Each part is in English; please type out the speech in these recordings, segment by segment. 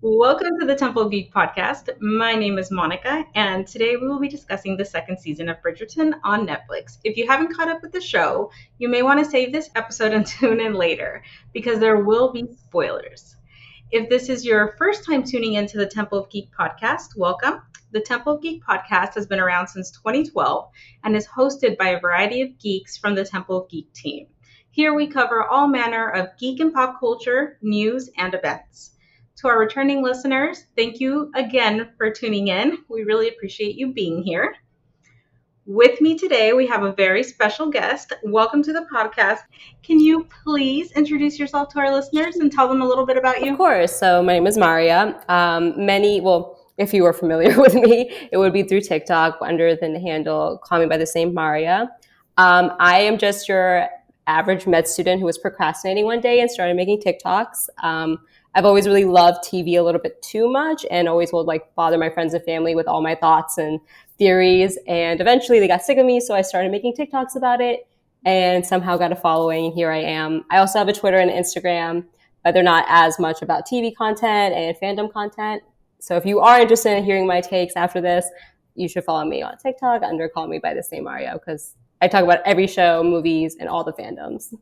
Welcome to the Temple of Geek Podcast. My name is Monica, and today we will be discussing the second season of Bridgerton on Netflix. If you haven't caught up with the show, you may want to save this episode and tune in later, because there will be spoilers. If this is your first time tuning into the Temple of Geek Podcast, welcome. The Temple of Geek Podcast has been around since 2012 and is hosted by a variety of geeks from the Temple of Geek team. Here we cover all manner of geek and pop culture, news, and events. To our returning listeners, thank you again for tuning in. We really appreciate you being here. With me today, we have a very special guest. Welcome to the podcast. Can you please introduce yourself to our listeners and tell them a little bit about you? Of course. So my name is Maria. If you were familiar with me, it would be through TikTok under the handle Call Me by the Same Maria. I am just your average med student who was procrastinating one day and started making TikToks. I've always really loved TV a little bit too much and always would bother my friends and family with all my thoughts and theories. And eventually they got sick of me, so I started making TikToks about it and somehow got a following, and here I am. I also have a Twitter and Instagram, but they're not as much about TV content and fandom content. So if you are interested in hearing my takes after this, you should follow me on TikTok under Call Me by the Same Mario, because I talk about every show, movies, and all the fandoms.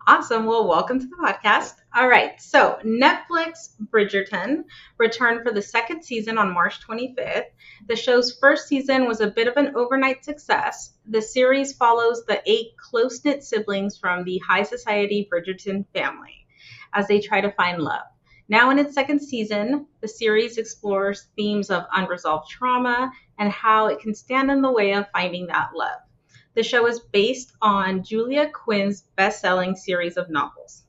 Awesome. Well, welcome to the podcast. All right. So Netflix Bridgerton returned for the second season on March 25th. The show's first season was a bit of an overnight success. The series follows the 8 close-knit siblings from the high society Bridgerton family as they try to find love. Now in its second season, the series explores themes of unresolved trauma and how it can stand in the way of finding that love. The show is based on Julia Quinn's best-selling series of novels.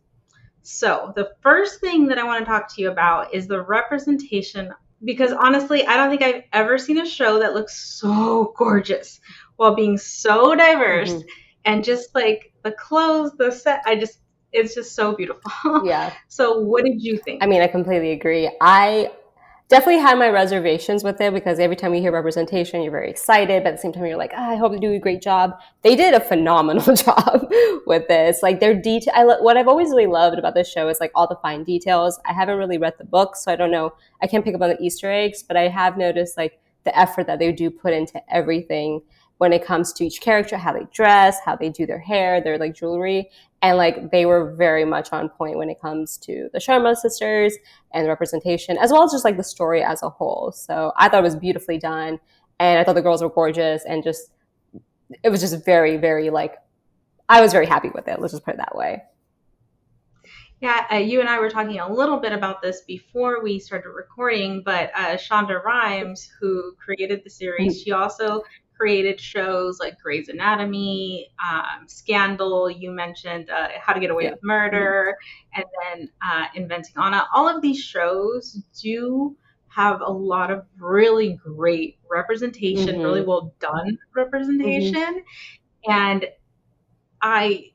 So the first thing that I want to talk to you about is the representation, because honestly, I don't think I've ever seen a show that looks so gorgeous while being so diverse, and just like the clothes, the set, it's just so beautiful. Yeah. So what did you think? I mean, I completely agree. I definitely had my reservations with it, because every time you hear representation, you're very excited, but at the same time, you're like, I hope they do a great job. They did a phenomenal job with this. Like their detail, what I've always really loved about this show is like all the fine details. I haven't really read the book, so I don't know. I can't pick up on the Easter eggs, but I have noticed like the effort that they do put into everything when it comes to each character, how they dress, how they do their hair, their like jewelry. And like they were very much on point when it comes to the Sharma sisters and the representation, as well as just like the story as a whole. So I thought it was beautifully done, and I thought the girls were gorgeous, and just it was just very, very I was very happy with it. Let's just put it that way. Yeah, you and I were talking a little bit about this before we started recording, but Shonda Rhimes, who created the series, she also created shows like Grey's Anatomy, Scandal, you mentioned How to Get Away with Murder, and then Inventing Anna. All of these shows do have a lot of really great representation, really well done representation. And I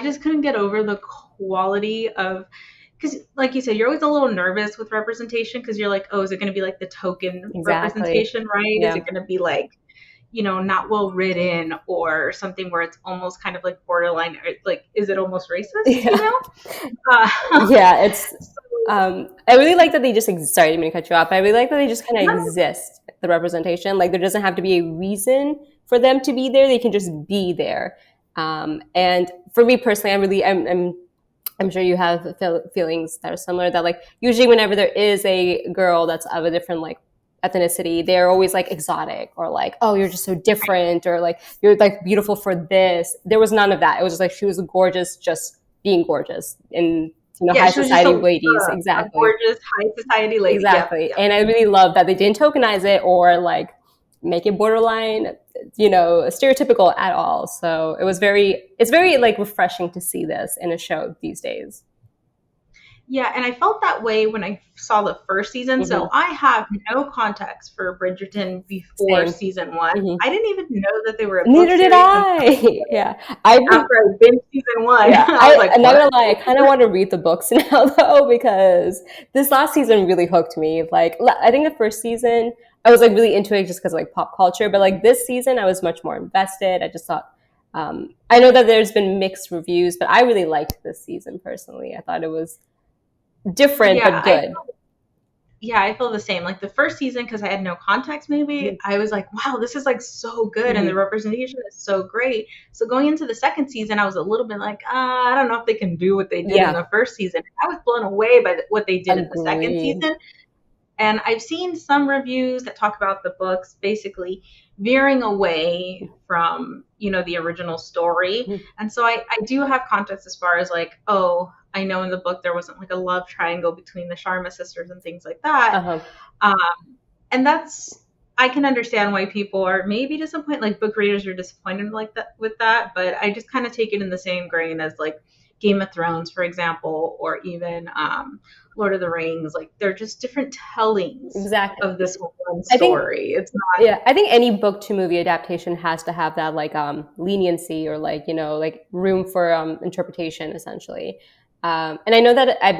just couldn't get over the quality of, because like you said, you're always a little nervous with representation, because you're like, oh, is it going to be like the token representation, right? Yeah. Is it going to be like, not well written, or something where it's almost kind of like borderline, like, is it almost racist? Yeah, it's I really like that they just sorry, I didn't mean to cut you off, but I really like that they just kind of exist, the representation. Like there doesn't have to be a reason for them to be there, they can just be there. And for me personally, I'm sure you have feelings that are similar, that like usually whenever there is a girl that's of a different like ethnicity, they're always like exotic, or like, oh, you're just so different, or like you're like beautiful for this. There was none of that. It was just like she was gorgeous, just being gorgeous, and high society ladies. Exactly. Gorgeous high society lady. Exactly. Yep. And I really love that they didn't tokenize it or like make it borderline, stereotypical at all. So it's very like refreshing to see this in a show these days. Yeah, and I felt that way when I saw the first season. So I have no context for Bridgerton before season 1. I didn't even know that they were a book Neither did I. Yeah. After I binged season 1, yeah, I was like, I'm not gonna lie, I kind of want to read the books now though, because this last season really hooked me. Like I think the first season I was like really into it just because of like pop culture, but like this season I was much more invested. I just thought I know that there's been mixed reviews, but I really liked this season personally. I thought it was different but good. I feel the same. Like the first season, because I had no context, maybe I was like, wow, this is like so good, and the representation is so great. So going into the second season, I was a little bit like, I don't know if they can do what they did in the first season. I was blown away by what they did in the second season. And I've seen some reviews that talk about the books basically veering away from, the original story. And so I do have context as far as like, oh, I know in the book there wasn't like a love triangle between the Sharma sisters and things like that. And I can understand why people are maybe disappointed, like book readers are disappointed like that with that, but I just kind of take it in the same grain as like Game of Thrones, for example, or even Lord of the Rings. Like they're just different tellings of this one story. It's not. Yeah, I think any book to movie adaptation has to have that like leniency or like like room for interpretation essentially. And I know that I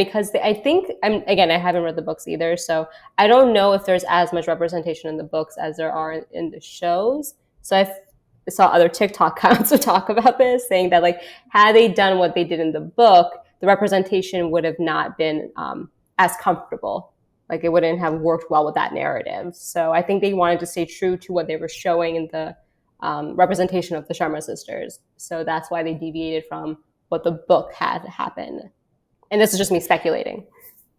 haven't read the books either, so I don't know if there's as much representation in the books as there are in the shows. So I saw other TikTok accounts talk about this, saying that like had they done what they did in the book, the representation would have not been as comfortable. Like it wouldn't have worked well with that narrative. So I think they wanted to stay true to what they were showing in the representation of the Sharma sisters. So that's why they deviated from what the book had happened. And this is just me speculating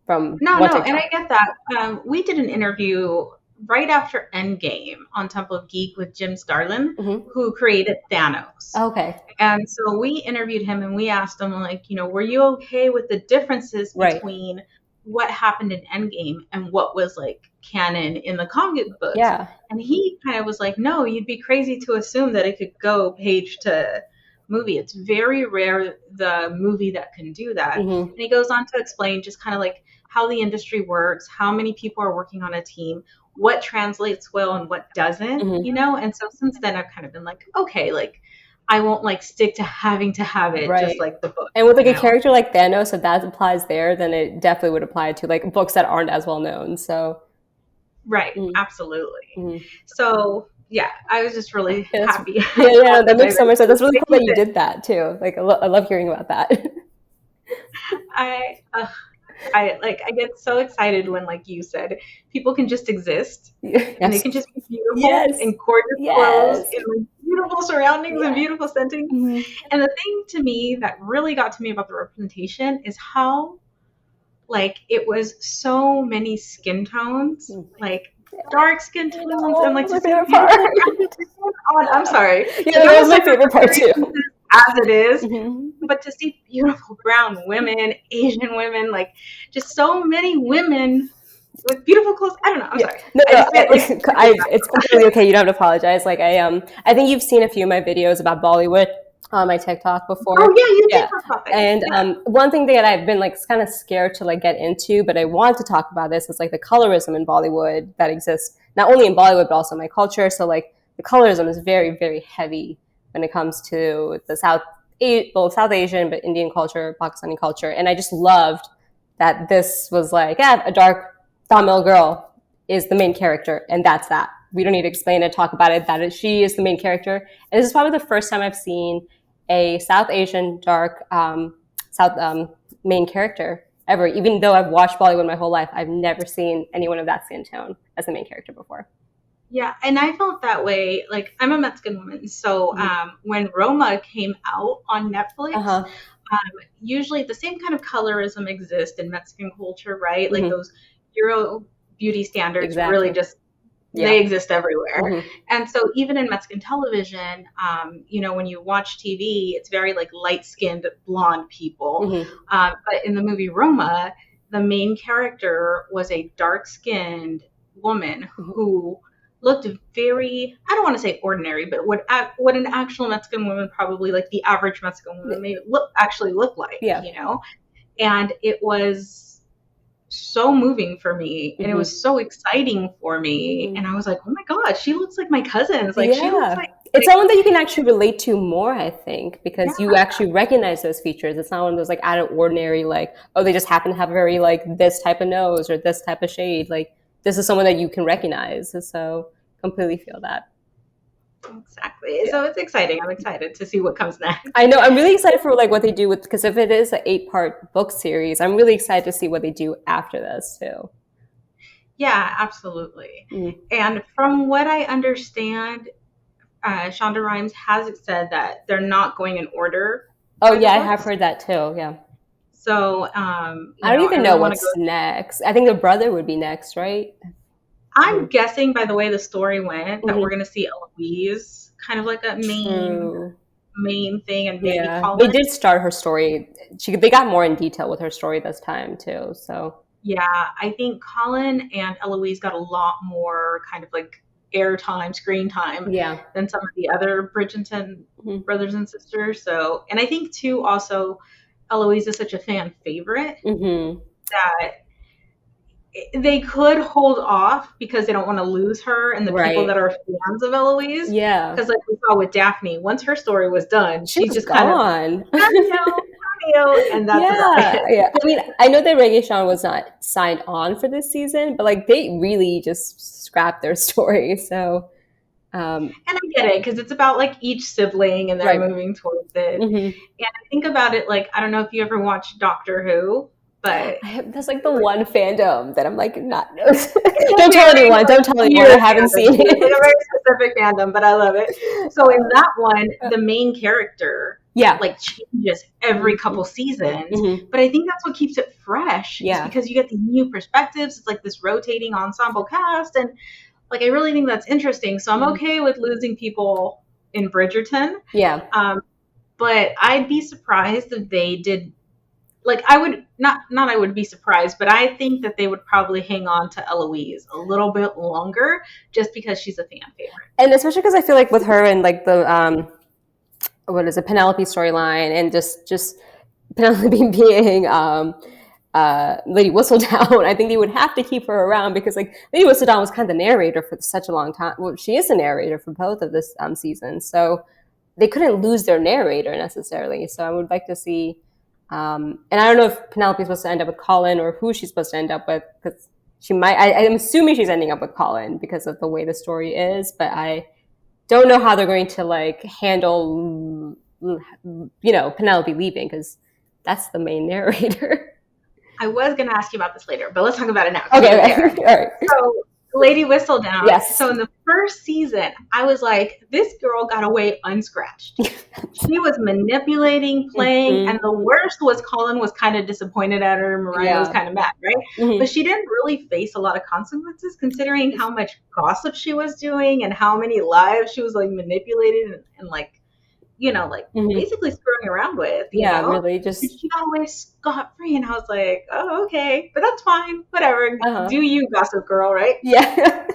from and I get that. We did an interview right after Endgame on Temple of Geek with Jim Starlin, who created Thanos. Okay. And so we interviewed him and we asked him, like, were you okay with the differences between what happened in Endgame and what was like canon in the comic books? Yeah. And he kind of was like, no, you'd be crazy to assume that it could go page to movie. It's very rare the movie that can do that. And he goes on to explain just kind of like how the industry works, how many people are working on a team, what translates well and what doesn't, And so since then I've kind of been like, okay, like I won't like stick to having to have it just like the book. And with like a character like Thanos, if that applies there, then it definitely would apply to like books that aren't as well known. So absolutely. So yeah, I was just really happy. Yeah, that makes so much sense. That's really cool that you did that too. Like I love hearing about that. I get so excited when, like you said, people can just exist and they can just be beautiful in gorgeous clothes in like beautiful surroundings and beautiful settings. And the thing to me that really got to me about the representation is how like it was so many skin tones, like dark skin tones and like I'm sorry. Yeah, that was my favorite part too. As it is, but to see beautiful brown women, Asian women, like just so many women with beautiful clothes. I don't know. I'm sorry. No, it's completely okay. You don't have to apologize. Like I think you've seen a few of my videos about Bollywood on my TikTok before. Oh yeah, you did talk about that. And one thing that I've been like kind of scared to like get into, but I want to talk about this is like the colorism in Bollywood that exists not only in Bollywood but also in my culture. So like the colorism is very, very heavy when it comes to the South Asian, but Indian culture, Pakistani culture. And I just loved that this was like, a dark Tamil girl is the main character. And that's that. We don't need to explain it, talk about it, she is the main character. And this is probably the first time I've seen a South Asian dark main character ever. Even though I've watched Bollywood my whole life, I've never seen anyone of that skin tone as the main character before. Yeah, and I felt that way. Like, I'm a Mexican woman, so when Roma came out on Netflix, usually the same kind of colorism exists in Mexican culture, right? Like those Euro beauty standards really just, they exist everywhere. And so even in Mexican television, when you watch TV, it's very like light-skinned blonde people. But in the movie Roma, the main character was a dark-skinned woman who looked very, I don't want to say ordinary, but what an actual Mexican woman, probably like the average Mexican woman may actually look like, And it was so moving for me, and it was so exciting for me. And I was like, oh my God, she looks like my cousins. Like she looks like it's someone that you can actually relate to more, I think, because you actually recognize those features. It's not one of those like out of ordinary, like, oh, they just happen to have a very like this type of nose or this type of shade. Like this is someone that you can recognize. So completely feel that. Exactly. So it's exciting. I'm excited to see what comes next. I know. I'm really excited for like what they do with, because if it is an 8-part book series, I'm really excited to see what they do after this too. Yeah, absolutely. And from what I understand, Shonda Rhimes has said that they're not going in order. Oh yeah, I have heard that too. Yeah. So I don't even know what's next. I think the brother would be next, right? I'm guessing by the way the story went that we're going to see Eloise kind of like a main thing, and maybe Colin. They did start her story. They got more in detail with her story this time too. So yeah, I think Colin and Eloise got a lot more kind of like airtime, screen time than some of the other Bridgerton brothers and sisters. So, and I think too also Eloise is such a fan favorite that they could hold off because they don't want to lose her and the people that are fans of Eloise. Yeah. Because like we saw with Daphne, once her story was done, she's just gone. And that's about it. Yeah. I mean, I know that Reggae Sean was not signed on for this season, but like they really just scrapped their story. So and I get it because it's about like each sibling and they're moving towards it. And I think about it like, I don't know if you ever watched Doctor Who, but that's like the one fandom that I'm like not. Don't tell anyone. Don't tell anyone. I haven't seen it. It's like a very specific fandom, but I love it. So in that one, the main character like changes every couple seasons. But I think that's what keeps it fresh. Yeah, because you get the new perspectives. It's like this rotating ensemble cast, and like I really think that's interesting. So I'm okay with losing people in Bridgerton. Yeah. But I'd be surprised if they did. Like I would not I would be surprised, but I think that they would probably hang on to Eloise a little bit longer just because she's a fan favorite. And especially because I feel like with her and like the what is it, Penelope storyline, and just Penelope being Lady Whistledown, I think they would have to keep her around because like Lady Whistledown was kind of the narrator for such a long time. Well, she is the narrator for both of this season, so they couldn't lose their narrator necessarily. So I would like to see. And I don't know if Penelope's supposed to end up with Colin or who she's supposed to end up with, because she might. I'm assuming she's ending up with Colin because of the way the story is, but I don't know how they're going to like handle, Penelope leaving because that's the main narrator. I was going to ask you about this later, but let's talk about it now. Okay. All right. So Lady Whistledown. Yes. So in the first season, I was like, this girl got away unscratched. She was manipulating, playing, and the worst was Colin was kind of disappointed at her. Maria was kind of mad, right? But she didn't really face a lot of consequences considering how much gossip she was doing and how many lives she was like manipulated and like, basically screwing around with. You know? Really just. And she got away scot-free, and I was like, oh, okay, but that's fine, whatever. Do you, gossip girl, right? Yeah.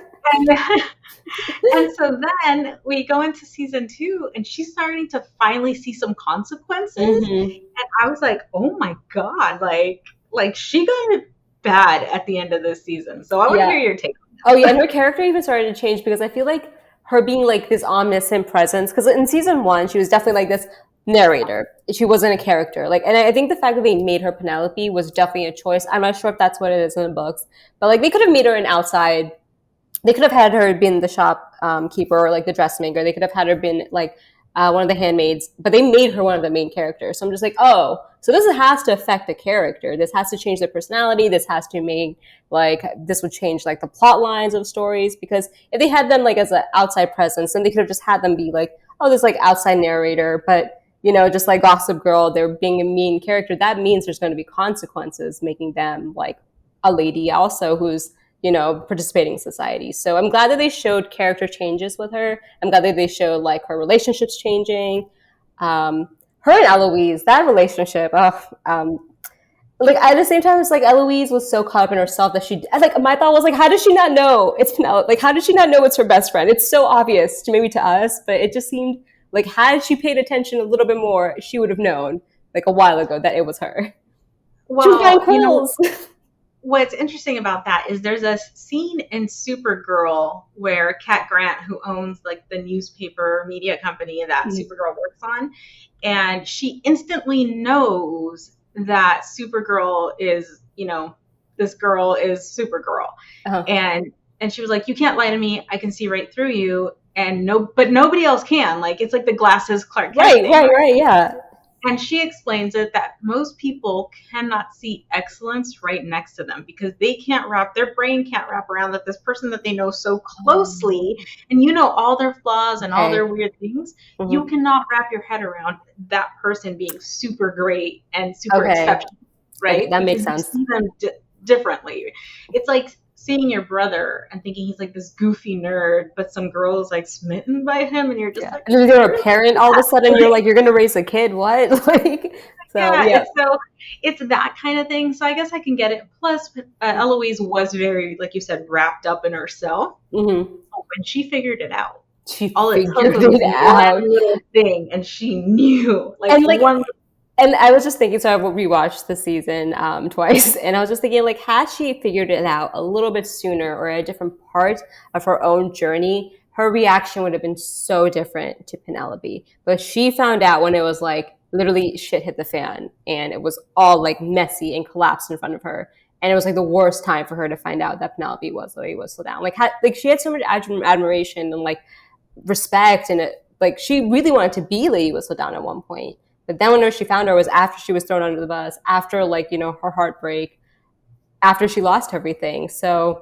And so then we go into season 2, and she's starting to finally see some consequences. And I was like, oh my God, like she got it bad at the end of this season. So I want to hear your take on that. Oh yeah, and her character even started to change because I feel like her being like this omniscient presence, because in season 1 she was definitely like this narrator. She wasn't a character. Like, and I think the fact that they made her Penelope was definitely a choice. I'm not sure if that's what it is in the books, but like they could have made her an outside. They could have had her been the shop keeper or like the dressmaker. They could have had her been like one of the handmaids, but they made her one of the main characters. So I'm just like, oh, so this has to affect the character. This has to change their personality. This has to make this would change like the plot lines of stories, because if they had them like as an outside presence, then they could have just had them be like, oh, this like outside narrator, but just like Gossip Girl, they're being a mean character. That means there's going to be consequences making them like a lady also who's participating in society. So I'm glad that they showed character changes with her. I'm glad that they showed like her relationships changing. Her and Eloise, that relationship, like at the same time, it's like Eloise was so caught up in herself that my thought was like, how does she not know it's Penelope? Like, how does she not know it's her best friend? It's so obvious maybe to us, but it just seemed like had she paid attention a little bit more, she would have known like a while ago that it was her. Well, she was buying clothes. What's interesting about that is there's a scene in Supergirl where Cat Grant, who owns like the newspaper media company that Supergirl works on, and she instantly knows that Supergirl is, this girl is Supergirl. And she was like, you can't lie to me. I can see right through you. but nobody else can. Like, it's like the glasses Clark Kent thing. Right, yeah. And she explains it that most people cannot see excellence right next to them because their brain can't wrap around that this person that they know so closely, and you know all their flaws and all their weird things, you cannot wrap your head around that person being super great and super exceptional, right? Okay, that makes sense. You see them differently. It's like seeing your brother and thinking he's like this goofy nerd, but some girl is like smitten by him, and you're just like, and then you're a parent all of a sudden. You're like, you're gonna raise a kid, what? Like, so it's that kind of thing. So I guess I can get it. Plus, Eloise was very, like you said, wrapped up in herself. When she figured it out, all it took was one little thing, and she knew, one. And I was just thinking, so I rewatched the season twice, and I was just thinking, like, had she figured it out a little bit sooner or a different part of her own journey, her reaction would have been so different to Penelope. But she found out when it was like literally shit hit the fan, and it was all like messy and collapsed in front of her. And it was like the worst time for her to find out that Penelope was Lady Whistledown. Like she had so much admiration and like respect, and like she really wanted to be Lady Whistledown at one point. But then when she found her was after she was thrown under the bus, after like, you know, her heartbreak, after she lost everything. So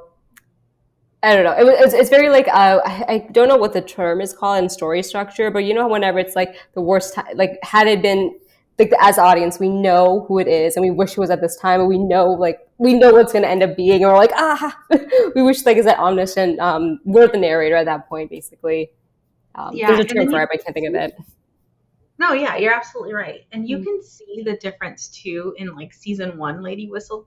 I don't know. It's very like, I don't know what the term is called in story structure, but you know, whenever it's like the worst time, like had it been like as audience, we know who it is and we wish it was at this time, and we know what's going to end up being, and we're like, we wish like is that omniscient. We're the narrator at that point, basically. There's a term for it, but I can't think of it. No, yeah, you're absolutely right. And you can see the difference too in like season 1, Lady Whistledown,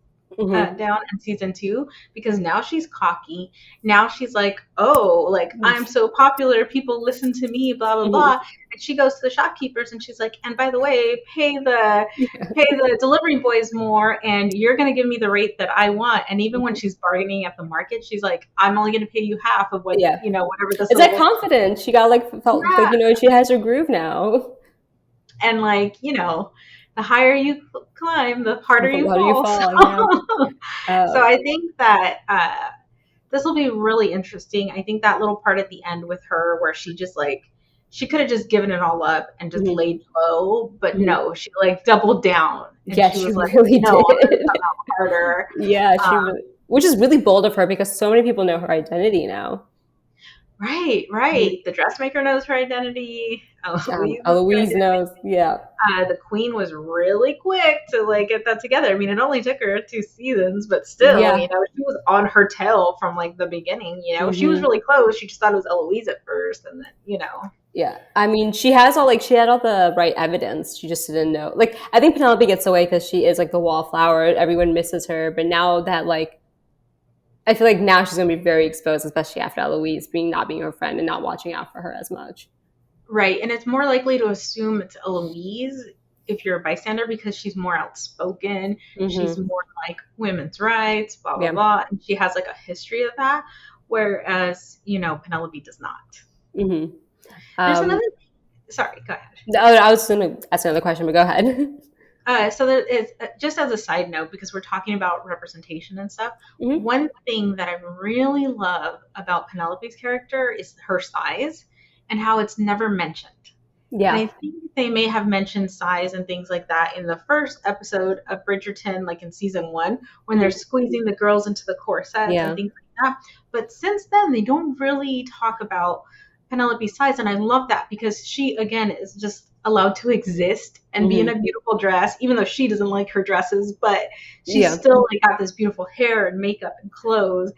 and season 2, because now she's cocky. Now she's like, oh, like I'm so popular, people listen to me, blah blah blah. And she goes to the shopkeepers and she's like, and by the way, pay the delivery boys more, and you're gonna give me the rate that I want. And even when she's bargaining at the market, she's like, I'm only gonna pay you half of what you know, whatever this. It's like confidence. She got felt like, you know, she has her groove now. And like, you know, the higher you climb, the harder you fall. So I think that this will be really interesting. I think that little part at the end with her where she just like, she could have just given it all up and just laid low, but no, she like doubled down. And she was like, really no, did. Harder. Which is really bold of her because so many people know her identity now. Right. The dressmaker knows her identity. Eloise knows. Yeah. The queen was really quick to like get that together. I mean, it only took her 2 seasons, but still, you know, she was on her tail from like the beginning. You know, she was really close. She just thought it was Eloise at first, and then, you know. Yeah, I mean, she had all the right evidence. She just didn't know. Like, I think Penelope gets away because she is like the wallflower. Everyone misses her, but now that like. I feel like now she's going to be very exposed, especially after Eloise not being her friend and not watching out for her as much. Right. And it's more likely to assume it's Eloise if you're a bystander because she's more outspoken. She's more like women's rights, blah, blah, blah. And she has like a history of that. Whereas, you know, Penelope does not. There's another thing. Sorry, go ahead. No, I was going to ask another question, but go ahead. So there is, just as a side note, because we're talking about representation and stuff, one thing that I really love about Penelope's character is her size and how it's never mentioned. Yeah. And I think they may have mentioned size and things like that in the first episode of Bridgerton, like in season 1, when they're squeezing the girls into the corsets and things like that. But since then, they don't really talk about Penelope's size. And I love that because she, again, is just allowed to exist and be in a beautiful dress, even though she doesn't like her dresses, but she's still like got this beautiful hair and makeup and clothes,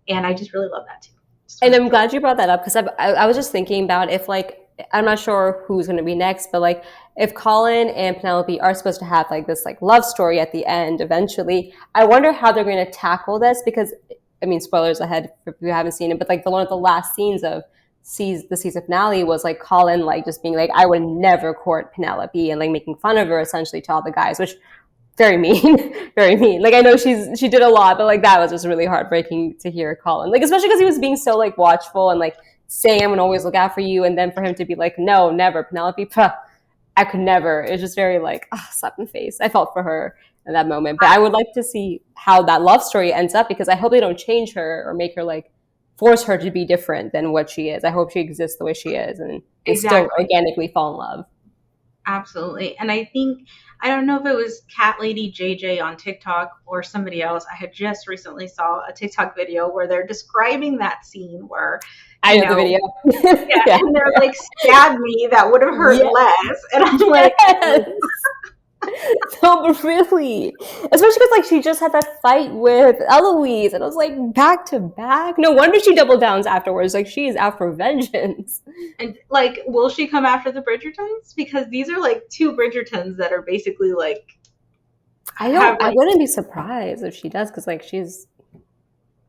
and I just really love that too. And I'm glad you brought that up because I was just thinking about if like I'm not sure who's going to be next, but like if Colin and Penelope are supposed to have like this like love story at the end eventually, I wonder how they're going to tackle this because I mean spoilers ahead if you haven't seen it, but like one of the last scenes of the season finale was like Colin like just being like I would never court Penelope and like making fun of her essentially to all the guys, which very mean. Like I know she did a lot, but like that was just really heartbreaking to hear Colin, like especially because he was being so like watchful and like saying I'm gonna always look out for you, and then for him to be like no, never, Penelope, I could never. It's just very like slap in the face. I felt for her in that moment, but I would like to see how that love story ends up because I hope they don't change her or make her like force her to be different than what she is. I hope she exists the way she is and still Exactly. organically fall in love. Absolutely. And I think, I don't know if it was Cat Lady JJ on TikTok or somebody else. I had just recently saw a TikTok video where they're describing that scene where, I know the video. yeah, Yeah. and they're like, stab me, that would have hurt Yes. less. And I'm like, No, but really, especially because like she just had that fight with Eloise, and I was like back to back. No wonder she doubled downs afterwards. Like she is out for vengeance. and like, will she come after the Bridgertons? Because these are like two Bridgertons that are basically like, I wouldn't be surprised if she does, because like she's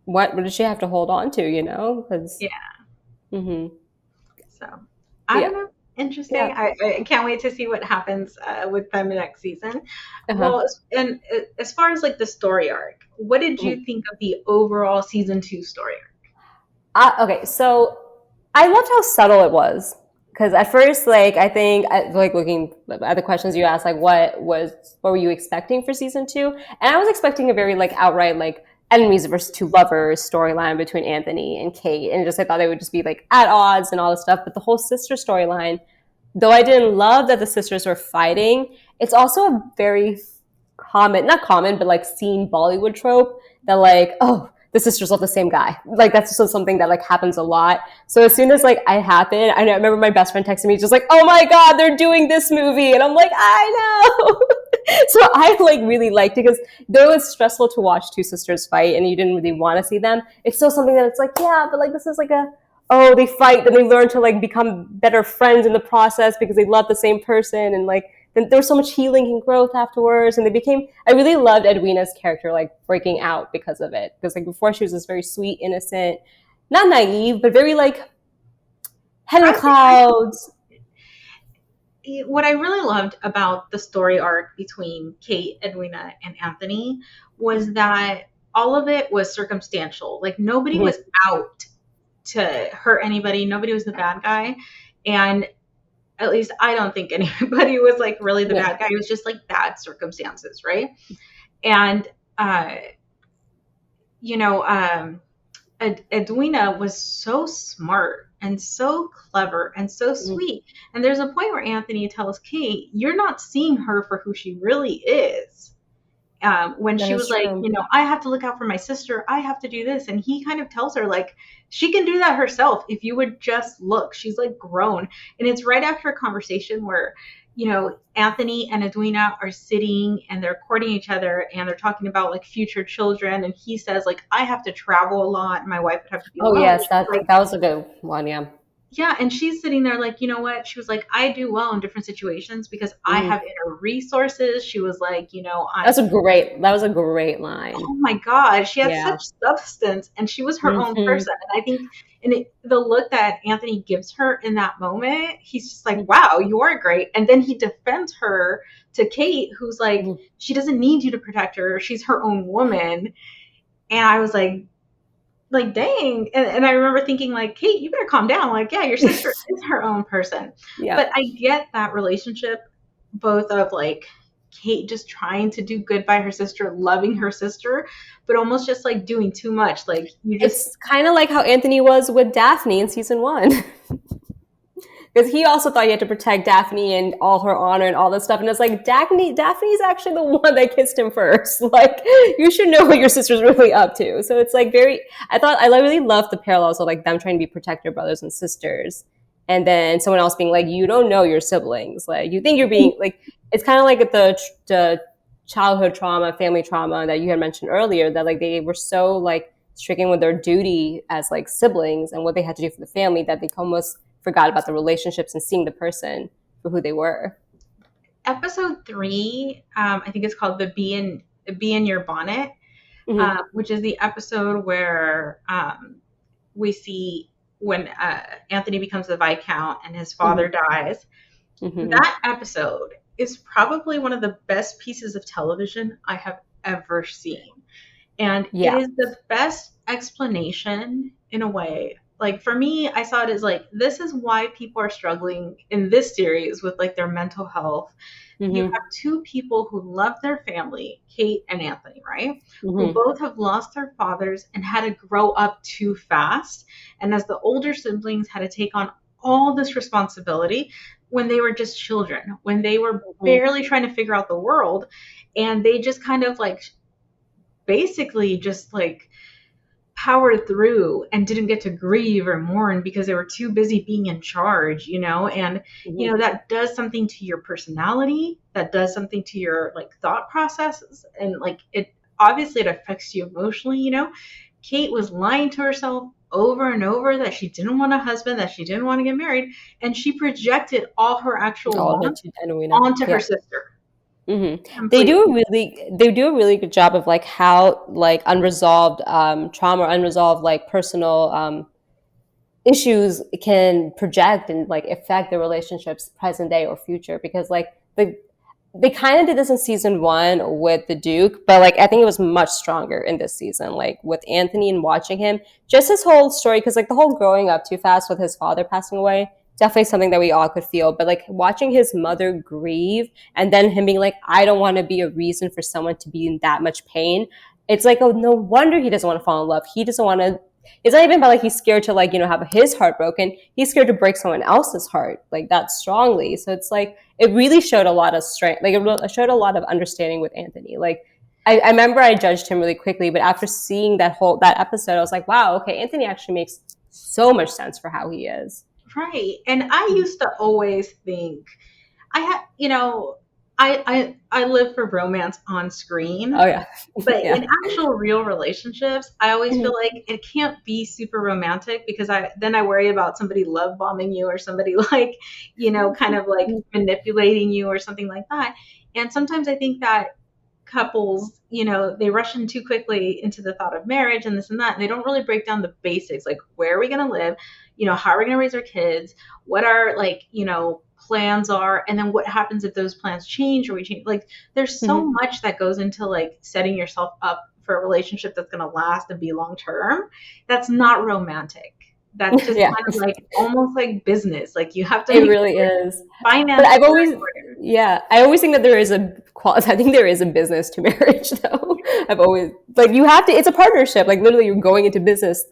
what does she have to hold on to? You know, because yeah. Mm-hmm. So I don't know. Interesting. Yeah. I can't wait to see what happens with them next season. Uh-huh. Well, and as far as like the story arc, what did you think of the overall season 2 story arc? Okay, so I loved how subtle it was, because at first, like I think, like looking at the questions you asked, like what were you expecting for season 2? And I was expecting a very like outright like enemies versus two lovers storyline between Anthony and Kate, and just I thought they would just be like at odds and all this stuff. But the whole sister storyline, though I didn't love that the sisters were fighting, it's also a very not common, but like seen Bollywood trope that like, oh, the sisters love the same guy. Like that's just something that like happens a lot. So as soon as like it happened, I remember my best friend texting me just like, oh my God, they're doing this movie. And I'm like, I know. So I like really liked it, because though it's stressful to watch two sisters fight and you didn't really want to see them, it's still something that it's like, yeah, but like this is like oh, they fight, then they learn to like become better friends in the process because they love the same person, and like then there was so much healing and growth afterwards, and I really loved Edwina's character like breaking out because of it, because like before she was this very sweet, innocent, not naive, but very like head in the clouds. What I really loved about the story arc between Kate, Edwina, and Anthony was that all of it was circumstantial. Like nobody was out to hurt anybody. Nobody was the bad guy. And at least I don't think anybody was like really the bad guy. It was just like bad circumstances, right? And Edwina was so smart and so clever and so sweet. And there's a point where Anthony tells Kate, you're not seeing her for who she really is. When she was like, I have to look out for my sister. I have to do this. And he kind of tells her like, she can do that herself. If you would just look, she's like grown. And it's right after a conversation where, Anthony and Edwina are sitting and they're courting each other and they're talking about like future children. And he says like, I have to travel a lot. And my wife would have to be alone. Yes, that was a good one. Yeah. Yeah, and she's sitting there like, you know what? She was like, I do well in different situations because I have inner resources. She was like, that was a great line. Oh my God, she had such substance, and she was her own person. And I think the look that Anthony gives her in that moment, he's just like, wow, you are great. And then he defends her to Kate, who's like, she doesn't need you to protect her. She's her own woman. And I was like, dang. And I remember thinking like, Kate, you better calm down. Like, yeah, your sister is her own person. Yeah. But I get that relationship, both of like Kate just trying to do good by her sister, loving her sister, but almost just like doing too much. Like it's kind of like how Anthony was with Daphne in season 1. Because he also thought he had to protect Daphne and all her honor and all this stuff. And it's like, Daphne's actually the one that kissed him first. Like, you should know what your sister's really up to. So it's like I really loved the parallels of like them trying to be protector brothers and sisters. And then someone else being like, you don't know your siblings. Like, you think you're being like, it's kind of like the childhood trauma, family trauma that you had mentioned earlier, that like they were so like stricken with their duty as like siblings and what they had to do for the family that they almost forgot about the relationships and seeing the person for who they were. Episode 3, I think it's called the Bee in Your Bonnet, which is the episode where we see when Anthony becomes the Viscount and his father dies. That episode is probably one of the best pieces of television I have ever seen. And it is the best explanation in a way like for me, I saw it as like, this is why people are struggling in this series with like their mental health. You Mm-hmm. have two people who love their family, Kate and Anthony, right? Who Mm-hmm. both have lost their fathers and had to grow up too fast. And as the older siblings had to take on all this responsibility when they were just children, when they were Mm-hmm. barely trying to figure out the world. And they just kind of like basically just like powered through and didn't get to grieve or mourn because they were too busy being in charge, and Mm-hmm. that does something to your personality, that does something to your like thought processes, and like it obviously it affects you emotionally. Kate was lying to herself over and over that she didn't want a husband, that she didn't want to get married, and she projected all her actual All of it wants to Edwina. onto her Yeah. sister They completely. do a really good job of like how like unresolved trauma, unresolved like personal issues can project and like affect the relationships present day or future, because like they kind of did this in season one with the Duke, but like I think it was much stronger in this season, like with Anthony and watching him, just his whole story, because like the whole growing up too fast with his father passing away, definitely something that we all could feel. But like watching his mother grieve and then him being like, I don't want to be a reason for someone to be in that much pain. It's like, oh, no wonder he doesn't want to fall in love. He doesn't want to. It's not even about like he's scared to like have his heart broken. He's scared to break someone else's heart like that strongly. So it's like it really showed a lot of strength. Like it showed a lot of understanding with Anthony. Like I remember I judged him really quickly, but after seeing that episode, I was like, wow, okay, Anthony actually makes so much sense for how he is. Right. And I used to always think I had, I live for romance on screen, Oh yeah, but yeah. in actual real relationships, I always feel Mhm. like it can't be super romantic because I worry about somebody love bombing you or somebody like, kind of like manipulating you or something like that. And sometimes I think that couples, they rush in too quickly into the thought of marriage and this and that, and they don't really break down the basics, like where are we going to live, how are we going to raise our kids, what our like, plans are, and then what happens if those plans change or we change. Like there's so Mhm. much that goes into like setting yourself up for a relationship that's going to last and be long term. That's not romantic. That's just Yeah, kind of like almost like business. Like you have to it make really sure is. But finances I've are always, in order. yeah, I always think that there is I think there is a business to marriage, though. I've always, like, you have to, it's a partnership. Like, literally, you're going into business,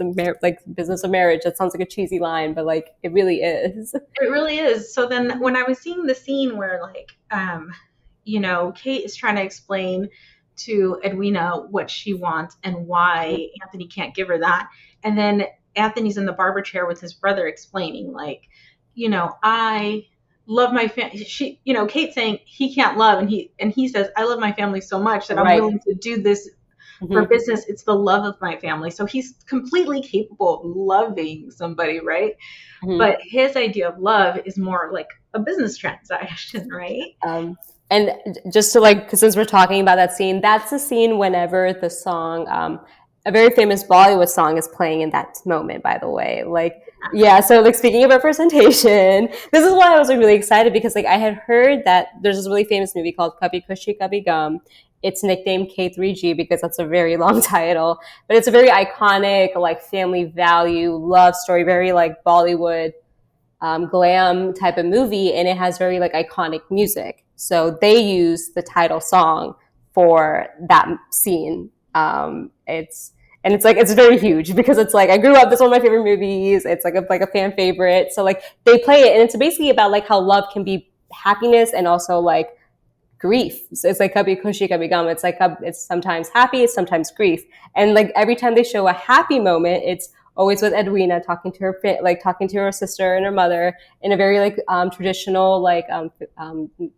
like, business of marriage. That sounds like a cheesy line, but, like, it really is. It really is. So then when I was seeing the scene where like Kate is trying to explain to Edwina what she wants and why Anthony can't give her that. And then Anthony's in the barber chair with his brother explaining like, I love my family. Kate saying he can't love, and he says, I love my family so much that I'm Right. willing to do this for Mhm. business. It's the love of my family. So he's completely capable of loving somebody, right? Mhm. But his idea of love is more like a business transaction, right? Um, and just to like, because since we're talking about that scene, that's the scene whenever the song, a very famous Bollywood song is playing in that moment, by the way. Like, yeah, so like speaking of representation, this is why I was like really excited, because like I had heard that there's this really famous movie called Kabhi Khushi Kabhi Gum. It's nicknamed K3G because that's a very long title, but it's a very iconic like family value love story, very like Bollywood glam type of movie, and it has very like iconic music. So they use the title song for that scene. It's very huge because it's like I grew up. This is one of my favorite movies. It's like a fan favorite. So like they play it, and it's basically about like how love can be happiness and also like grief. So it's like kabhi khushi kabhi gum. It's like it's sometimes happy, it's sometimes grief. And like every time they show a happy moment, it's always with Edwina talking to her talking to her sister and her mother in a very like traditional like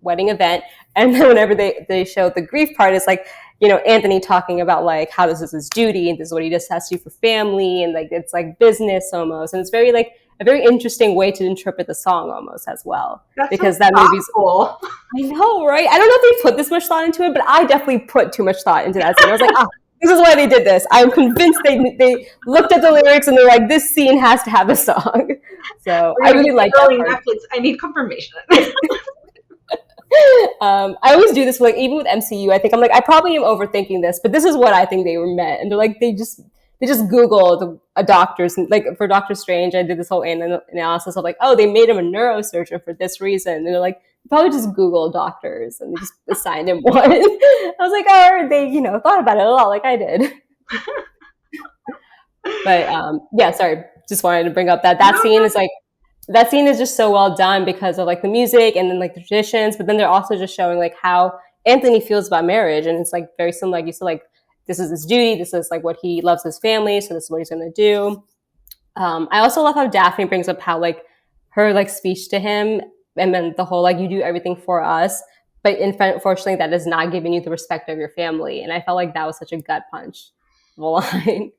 wedding event. And then whenever they show the grief part, it's like Anthony talking about like how this is his duty and this is what he just has to do for family, and like it's like business almost. And it's very like a very interesting way to interpret the song almost as well, That's so because that movie's, thoughtful. I know, right? I don't know if they put this much thought into it, but I definitely put too much thought into that scene. I was like, this is why they did this. I'm convinced they looked at the lyrics and they're like, this scene has to have a song. So We're I gonna really be like that early part. Netflix. I need confirmation. I always do this, like even with MCU. I think I'm like, I probably am overthinking this, but this is what I think they were meant, and they're like, they just Googled a doctor's, like for Doctor Strange, I did this whole analysis of like, oh, they made him a neurosurgeon for this reason. And they're like, probably just Google doctors and they just assigned him one. I was like, oh, they, thought about it a lot like I did. But yeah, sorry, just wanted to bring up that scene is like, that scene is just so well done because of like the music and then like the traditions, but then they're also just showing like how Anthony feels about marriage. And it's like very similar, like you said, like this is his duty, this is like what he loves his family, so this is what he's going to do. I also love how Daphne brings up how like her like speech to him and then the whole like you do everything for us, but unfortunately that is not giving you the respect of your family. And I felt like that was such a gut punch of a line.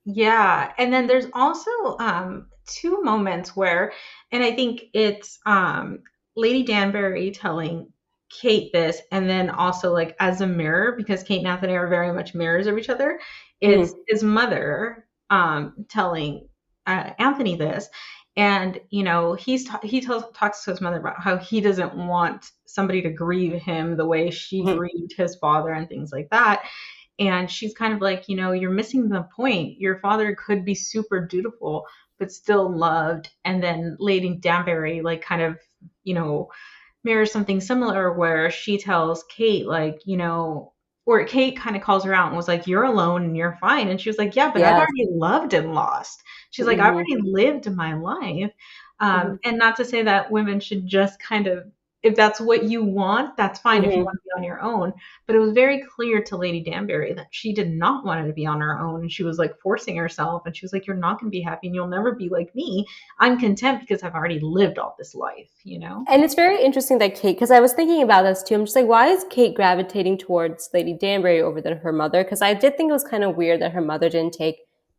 Yeah, and then there's also two moments where, and I think it's Lady Danbury telling Kate this, and then also like as a mirror, because Kate and Anthony are very much mirrors of each other. It's his mother telling Anthony this, and he talks to his mother about how he doesn't want somebody to grieve him the way she grieved his father and things like that. And she's kind of like, you're missing the point. Your father could be super dutiful, but still loved. And then Lady Danbury, like, kind of, mirrors something similar where she tells Kate, like, or Kate kind of calls her out and was like, you're alone and you're fine. And she was like, yeah, but I've already loved and lost. She's like, I've already lived my life. And not to say that women should just kind of, if that's what you want, that's fine if you want to be on your own. But it was very clear to Lady Danbury that she did not want to be on her own. And she was like forcing herself. And she was like, you're not going to be happy and you'll never be like me. I'm content because I've already lived all this life, And it's very interesting that Kate, because I was thinking about this too. I'm just like, why is Kate gravitating towards Lady Danbury over than her mother? Because I did think it was kind of weird that her mother didn't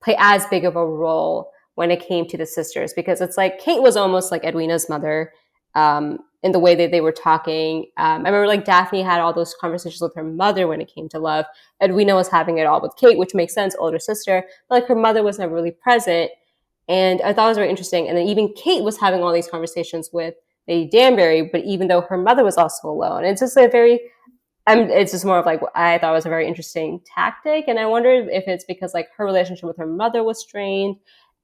play as big of a role when it came to the sisters. Because it's like Kate was almost like Edwina's mother. In the way that they were talking. I remember like Daphne had all those conversations with her mother when it came to love. Edwina was having it all with Kate, which makes sense, older sister, but like her mother was never really present. And I thought it was very interesting. And then even Kate was having all these conversations with Lady Danbury, but even though her mother was also alone, it's just it's just more of like, I thought it was a very interesting tactic. And I wondered if it's because like her relationship with her mother was strained.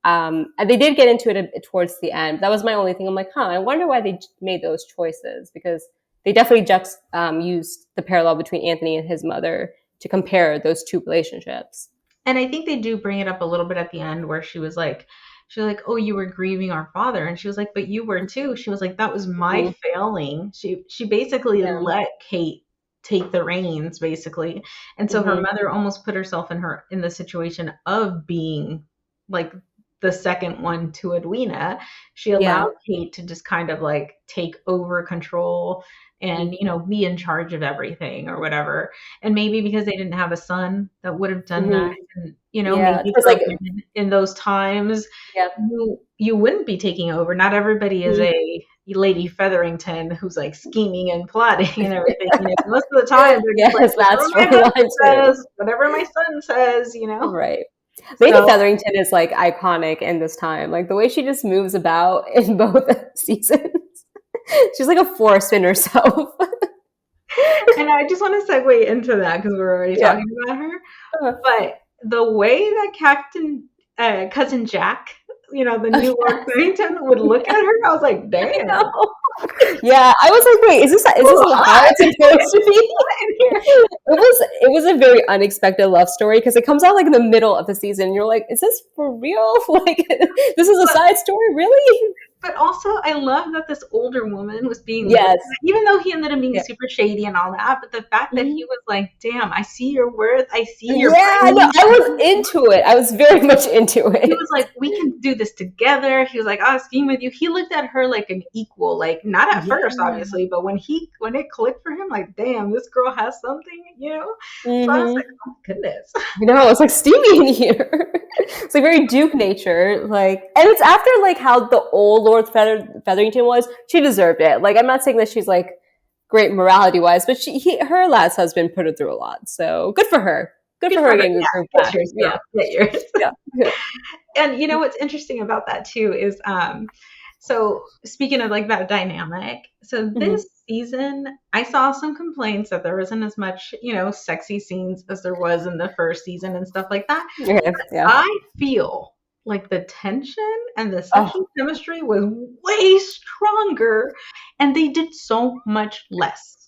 And they did get into it towards the end. That was my only thing. I'm like, I wonder why they made those choices, because they definitely just used the parallel between Anthony and his mother to compare those two relationships. And I think they do bring it up a little bit at the end where she was like, oh, you were grieving our father. And she was like, but you were too. She was like, that was my failing. She basically let Kate take the reins, basically. And so her mother almost put herself in the situation of being like the second one to Edwina. She allowed Kate to just kind of like take over control and, be in charge of everything or whatever. And maybe because they didn't have a son that would have done that. And, maybe like in those times, you wouldn't be taking over. Not everybody is a Lady Featherington who's like scheming and plotting and everything. Most of the time, they're just like, whatever my son says, Right. Lady Featherington is like iconic in this time. Like the way she just moves about in both seasons. She's like a force in herself. And I just want to segue into that because we're already talking about her. But the way that Cousin Jack, the new Lord Featherington would look at her, I was like, damn. Yeah, I was like, wait, is this how it's supposed to be? It was a very unexpected love story because it comes out like in the middle of the season. You're like, is this for real? Like, this is a side story, really? But also, I love that this older woman was being even though he ended up being super shady and all that. But the fact that he was like, "Damn, I see your worth. I see your." Yeah, no, I was into it. I was very much into it. He was like, "We can do this together." He was like, "I'll scheme with you." He looked at her like an equal, like not at first, obviously, but when it clicked for him, like, "Damn, this girl has something," So I was like, "Oh goodness." It's like steamy in here. It's like very Duke nature, like, and it's after like how the old Lord Featherington was. She deserved it. Like, I'm not saying that she's like great morality wise, but her last husband put her through a lot. So good for her. Good for her getting the group back. Get yours. And what's interesting about that too is, so speaking of like that dynamic, so this season, I saw some complaints that there wasn't as much, sexy scenes as there was in the first season and stuff like that. Okay, yeah. I feel like the tension and the Oh, sexual chemistry was way stronger, and they did so much less.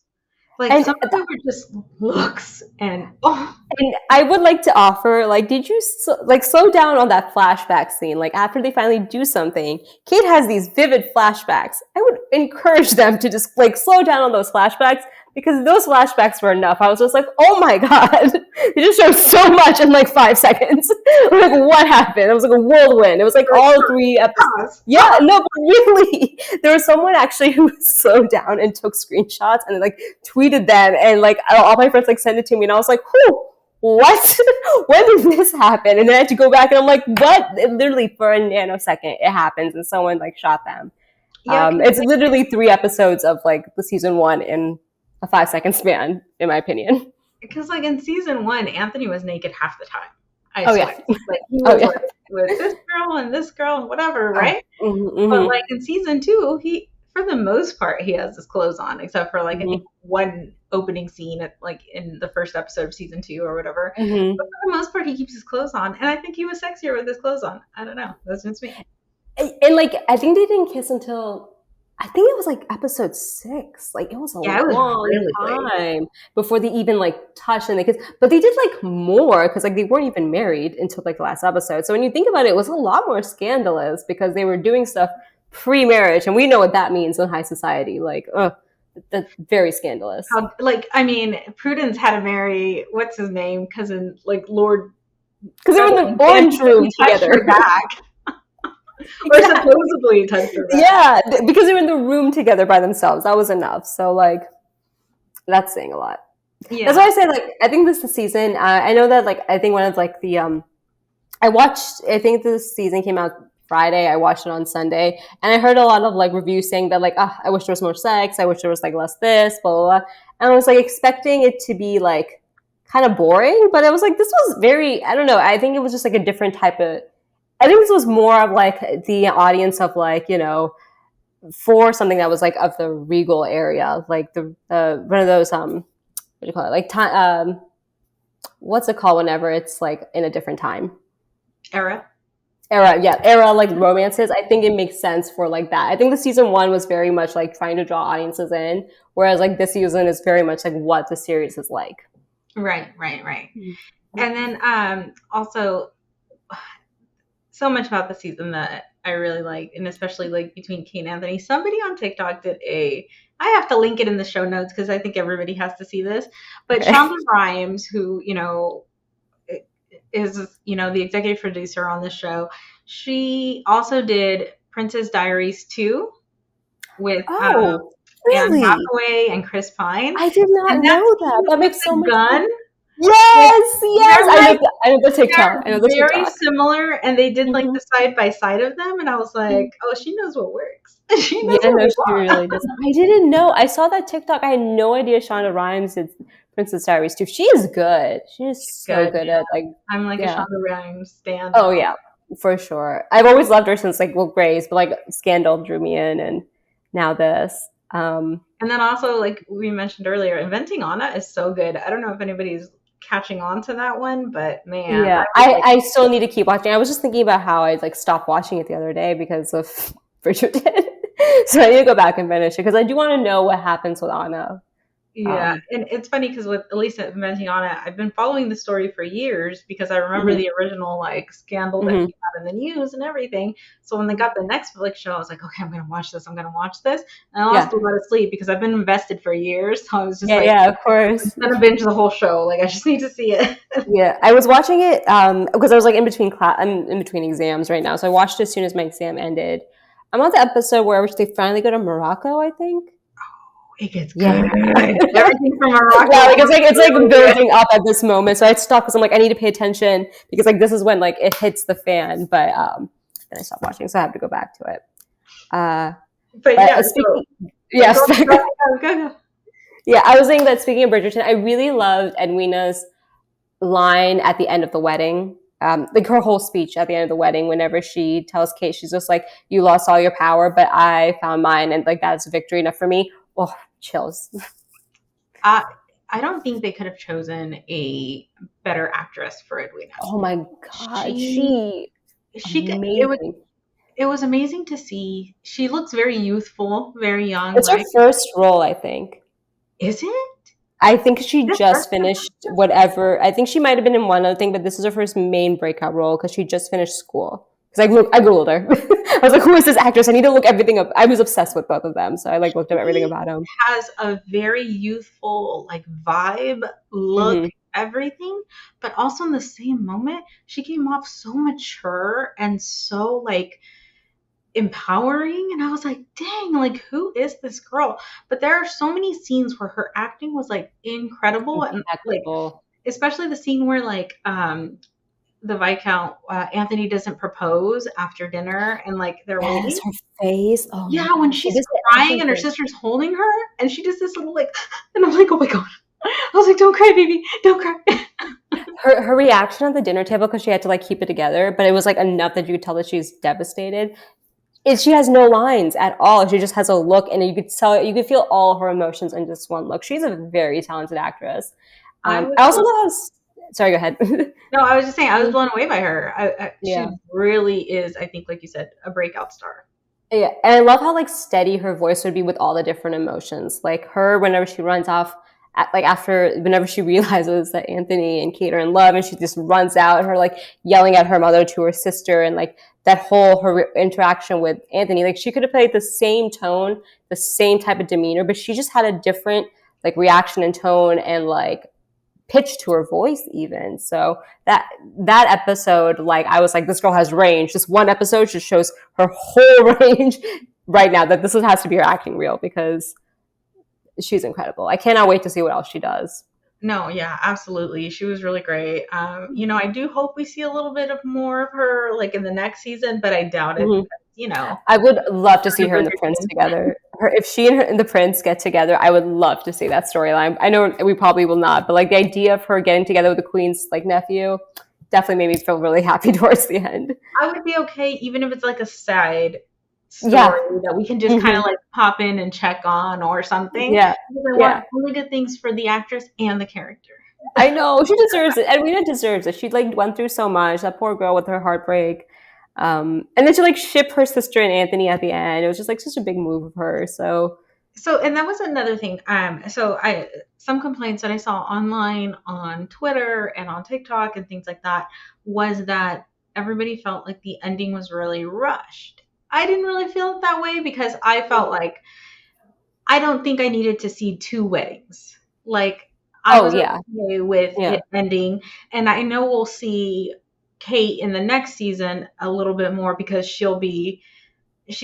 Like and some of them were just looks and And I would like to offer, like, did you slow down on that flashback scene? Like, after they finally do something, Kate has these vivid flashbacks. I would encourage them to just like slow down on those flashbacks, because those flashbacks were enough. I was just like, oh my god, they just showed so much in like 5 seconds. Like, what happened? It was like a whirlwind. It was like all 3 episodes. Yeah, no, but really, there was someone actually who slowed down and took screenshots and like tweeted them, and like all my friends like sent it to me, and I was like, whew. What? When did this happen? And then I had to go back and I'm like, what? Literally for a nanosecond it happens and someone like shot them. yeah, It's literally 3 episodes of like the season 1 in a 5-second span, in my opinion. because like in season 1, Anthony was naked half the time. I Oh, swear. yeah. Like he was like with this girl and whatever, right? Mm-hmm. But like in season 2, he for the most part he has his clothes on, except for like I think one opening scene at like in the first episode of season 2 or whatever. Mm-hmm. But for the most part he keeps his clothes on, and I think he was sexier with his clothes on. I don't know. That's just me. And like, I think they didn't kiss until, I think it was like episode 6. Like, it was a long time before they even like touched and they kissed. But they did like more, because like they weren't even married until like the last episode. So when you think about it, it was a lot more scandalous because they were doing stuff pre-marriage, and we know what that means in high society. Like, that's very scandalous. Prudence had to marry what's his name, cousin, like Lord, because they were in the orange room together. Or supposedly touched her back. Yeah, because they were in the room together by themselves. That was enough. So like, that's saying a lot. Yeah. That's why I say like, I think this season. I know that like, I think one of like the I think this season came out Friday. I watched it on Sunday, and I heard a lot of like reviews saying that like, I wish there was more sex. I wish there was like less this, blah blah blah. And I was like expecting it to be like kind of boring, but I was like, this was very. I don't know. I think it was just like a different type of. I think this was more of like the audience of like, for something that was like of the Regal area, like the one of those what do you call it? Like time. What's it called whenever it's like in a different time? Era, like romances. I think it makes sense for like that. I think the season 1 was very much like trying to draw audiences in, whereas like this season is very much like what the series is like. Right. And then also, so much about the season that I really like, and especially like between Kate and Anthony. Somebody on TikTok did I have to link it in the show notes because I think everybody has to see this. But okay. Shonda Rhimes, who is the executive producer on the show, she also did Princess Diaries 2 with really? Anne Hathaway and Chris Pine. I did not know that. That makes so much sense. Yes. I know the TikTok. Very similar, and they did like the side by side of them, and I was like, oh, she knows what works. She really does. I didn't know. I saw that TikTok. I had no idea Shonda Rhimes did Princess Diaries too. She is good. She is so good at like. I'm like a Shonda Rhimes stan. Oh yeah, for sure. I've always loved her since like Grace, but like Scandal drew me in, and now this. And then also, like we mentioned earlier, Inventing Anna is so good. I don't know if anybody's catching on to that one, but man, yeah, I still need to keep watching. I was just thinking about how I like stopped watching it the other day because of Bridgerton. So I need to go back and finish it because I do want to know what happens with Anna. Yeah, and it's funny because with Elisa Inventing Anna, I've been following the story for years because I remember the original like scandal that came out in the news and everything. So when they got the Netflix show, I was like, okay, I'm gonna watch this. And I lost a lot of sleep because I've been invested for years. So I was just of course, I'm gonna binge the whole show. Like I just need to see it. Yeah, I was watching it because I was like in between I'm in between exams right now, so I watched it as soon as my exam ended. I'm on the episode where they finally go to Morocco, I think. It gets good. Everything from Morocco. Yeah, like it's like building up at this moment. So I stopped because I'm like, I need to pay attention because like this is when like it hits the fan. But then I stopped watching, so I have to go back to it. Yeah, I was saying that speaking of Bridgerton, I really loved Edwina's line at the end of the wedding. Like her whole speech at the end of the wedding, whenever she tells Kate, she's just like, you lost all your power, but I found mine. And like, that's victory enough for me. oh, chills. I don't think they could have chosen a better actress for Edwina. Oh my God, She amazing. it was amazing to see. She looks very youthful, very young, It's her right? first role, I think. Is it? I think she This just first finished whatever. I think she might have been in one other thing, but this is her first main breakout role because she just finished school. Because I Googled her. I was like, who is this actress? I need to look everything up. I was obsessed with both of them. So I like looked up everything She about them. has a very youthful like vibe, look, Hmm. everything, but also in the same moment, she came off so mature and so like empowering, and I was like, dang, like who is this girl? But there are so many scenes where her acting was like incredible, and like Impeccable. especially the scene where like the Viscount Anthony doesn't propose after dinner and like they're Yes, waiting. her face. Oh my Yeah, when God. She she's just did crying and her everything. sister's holding her and she does this little like and I'm like, oh my god. I was like, don't cry, baby, don't cry. Her reaction at the dinner table, because she had to like keep it together, but it was like enough that you could tell that she's devastated. She has no lines at all. She just has a look, and you could tell, you could feel all her emotions in just one look. She's a very talented actress. I I was also blown, love. Sorry, go ahead. no, I was just saying I was blown away by her. She Yeah, really is, I think, like you said, a breakout star. yeah, and I love how like steady her voice would be with all the different emotions. Like her, whenever she runs off, like after, whenever she realizes that Anthony and Kate are in love, and she just runs out, and her like yelling at her mother to her sister, and like that whole her interaction with Anthony, like she could have played the same tone, the same type of demeanor, but she just had a different like reaction and tone and like pitch to her voice even. So that episode, like I was like, this girl has range. This one episode just shows her whole range right now, that this has to be her acting reel, because she's incredible. I cannot wait to see what else she does. No, yeah, absolutely. She was really great. I do hope we see a little bit of more of her like in the next season, but I doubt it Mhm. because, you know, I would love to see her and the prince Bridgerton. together. If she and the prince get together, I would love to see that storyline. I know we probably will not, but like the idea of her getting together with the queen's like nephew definitely made me feel really happy towards the end. I would be okay even if it's like a side Yeah. story that we can just kind Hmm. of like pop in and check on or something. Yeah. Because I want Yeah. really good things for the actress and the character. I know she deserves it. Edwina deserves it. She like went through so much. That poor girl with her heartbreak, and then to like ship her sister and Anthony at the end. It was just like such a big move of her. So So, and that was another thing. So I some complaints that I saw online on Twitter and on TikTok and things like that was that everybody felt like the ending was really rushed. I didn't really feel it that way because I felt like I don't think I needed to see two weddings. Like I oh was yeah, okay with yeah. it ending, and I know we'll see Kate in the next season a little bit more because she's a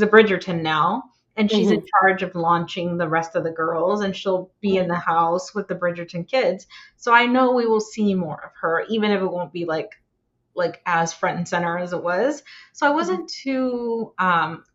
Bridgerton now, and she's in Hmm. charge of launching the rest of the girls, and she'll be in the house with the Bridgerton kids. So I know we will see more of her, even if it won't be like as front and center as it was. So I wasn't too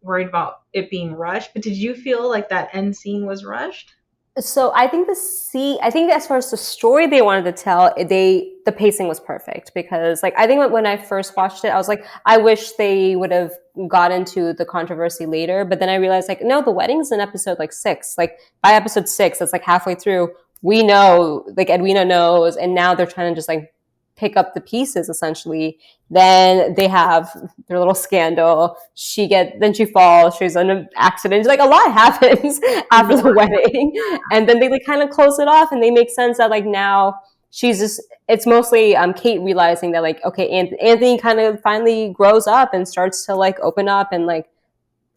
worried about it being rushed. But did you feel like that end scene was rushed? So I think as far as the story they wanted to tell, the pacing was perfect, because like I think when I first watched it, I was like, I wish they would have got into the controversy later. But then I realized like, no, the wedding's in episode like 6. Like by episode 6, that's like halfway through. We know, like Edwina knows, and now they're trying to just like pick up the pieces essentially. Then they have their little scandal. Then she falls. She's in an accident. Like a lot happens after the wedding, and then they like kind of close it off, and they make sense that like now she's just. It's mostly Kate realizing that like okay, Anthony kind of finally grows up and starts to like open up and like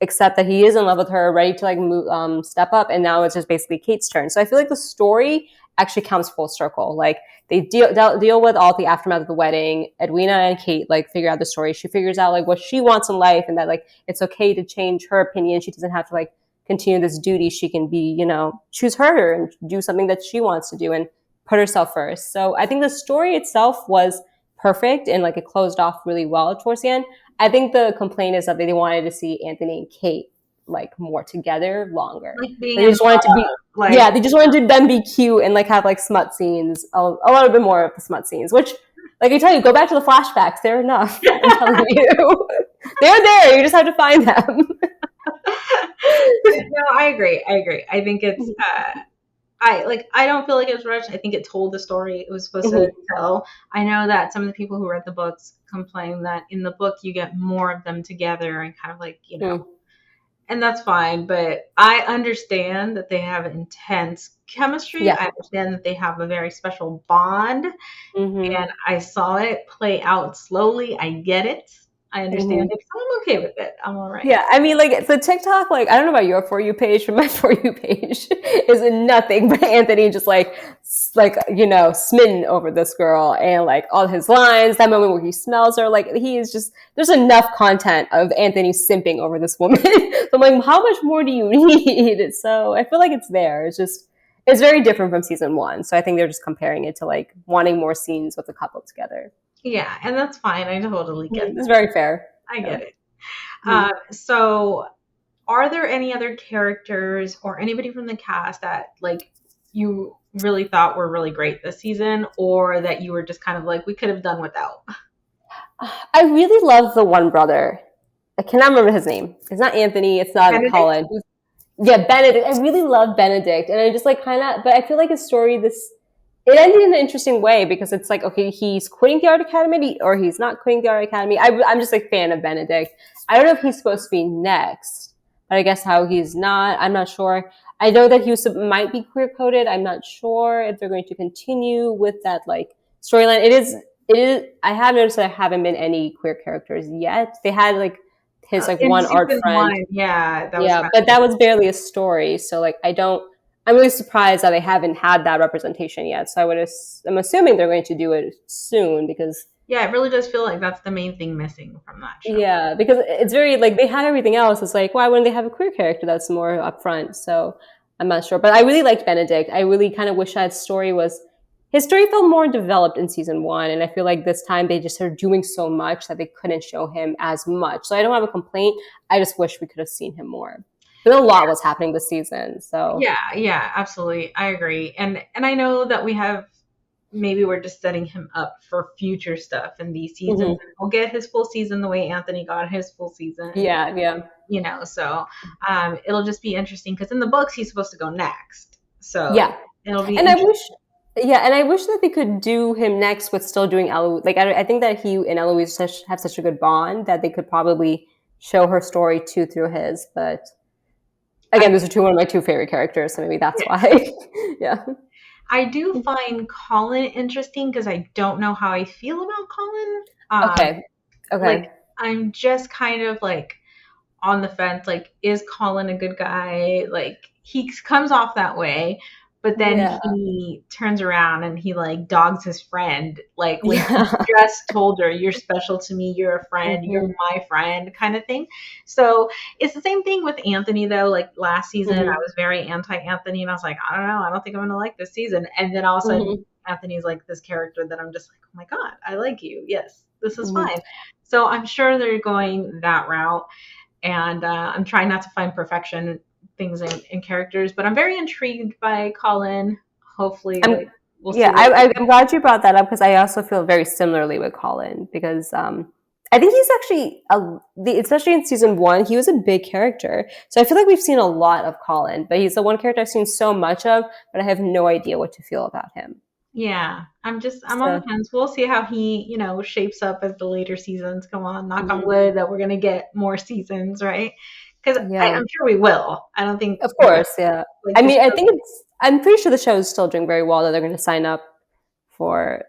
accept that he is in love with her, ready to like move, step up, and now it's just basically Kate's turn. So I feel like the story actually comes full circle. Like they deal with all the aftermath of the wedding. Edwina and Kate like figure out the story. She figures out like what she wants in life, and that like it's okay to change her opinion. She doesn't have to like continue this duty. She can be, choose her and do something that she wants to do and put herself first. So I think the story itself was perfect, and like it closed off really well towards the end. I think the complaint is that they wanted to see Anthony and Kate like more together longer. Like being They in just wanted to be, like yeah, they just wanted to them be cute and like have like smut scenes, a little bit more of the smut scenes, which like I tell you, go back to the flashbacks. They're enough. I'm telling you. They're there. You just have to find them. No, I agree. I think it's I don't feel like it was rushed. I think it told the story it was supposed to tell. I know that some of the people who read the books complain that in the book you get more of them together and kind of like, and that's fine, but I understand that they have intense chemistry. Yeah. I understand that they have a very special bond, and I saw it play out slowly. I get it. I understand it. So I'm okay with it. I'm all right. Yeah, I mean, like the TikTok, like I don't know about your For You page, but my For You page is nothing but Anthony just like smitten over this girl, and like all his lines, that moment where he smells her, like he is just, there's enough content of Anthony simping over this woman. So I'm like, how much more do you need? So I feel like it's there. It's very different from season 1. So I think they're just comparing it to like wanting more scenes with the couple together. Yeah, and that's fine. I totally get it. It's very fair. I get it. So are there any other characters or anybody from the cast that like you really thought were really great this season, or that you were just kind of like, we could have done without? I really love the one brother. I cannot remember his name. It's not Anthony. It's not Benedict? Colin. Yeah, Benedict. I really love Benedict. And I just like but I feel like his story, it ended in an interesting way, because it's like, okay, he's quitting the art academy or he's not quitting the art academy. I'm just a fan of Benedict. I don't know if he's supposed to be next, but I guess how he's not, I'm not sure. I know that he might be queer coded. I'm not sure if they're going to continue with that like storyline. It is. I have noticed that there haven't been any queer characters yet. They had like his like one art friend. Yeah, but that was barely a story. So like I'm really surprised that they haven't had that representation yet. So I'm assuming they're going to do it soon, because yeah, it really does feel like that's the main thing missing from that show. Yeah, because it's very like they have everything else. It's like, why wouldn't they have a queer character that's more upfront? So I'm not sure, but I really liked Benedict. I really kind of wish his story felt more developed in season 1, and I feel like this time they just are doing so much that they couldn't show him as much. So I don't have a complaint. I just wish we could have seen him more. But a lot was happening this season. So yeah, absolutely, I agree. And I know that maybe we're just setting him up for future stuff in these seasons. He'll get his full season the way Anthony got his full season. Yeah. So it'll just be interesting, because in the books he's supposed to go next. So yeah, it'll be. And I wish that they could do him next with still doing Eloise. Like I think that he and Eloise have such a good bond that they could probably show her story too through his. But again, those are one of my 2 favorite characters, so maybe that's why. Yeah. I do find Colin interesting, because I don't know how I feel about Colin. Okay. Like, I'm just kind of like on the fence. Like, is Colin a good guy? Like, he comes off that way, but then he turns around and he like dogs his friend. Like when he just told her, "You're special to me. You're a friend. You're my friend," kind of thing. So it's the same thing with Anthony, though. Like last season, I was very anti-Anthony, and I was like, I don't know. I don't think I'm going to like this season. And then all of a sudden, Anthony's like this character that I'm just like, oh my God, I like you. Yes, this is fine. So I'm sure they're going that route. And I'm trying not to find perfection things in characters, but I'm very intrigued by Colin. Hopefully, we'll see. I'm glad you brought that up, because I also feel very similarly with Colin, because I think he's actually, especially in season 1, he was a big character. So I feel like we've seen a lot of Colin, but he's the one character I've seen so much of, but I have no idea what to feel about him. Yeah, I'm on the fence. We'll see how he, shapes up as the later seasons come on. Knock on wood that we're going to get more seasons, right? Because I'm sure we will. I don't think. Of course, yeah. Like, I mean, I'm pretty sure the show is still doing very well, that they're going to sign up for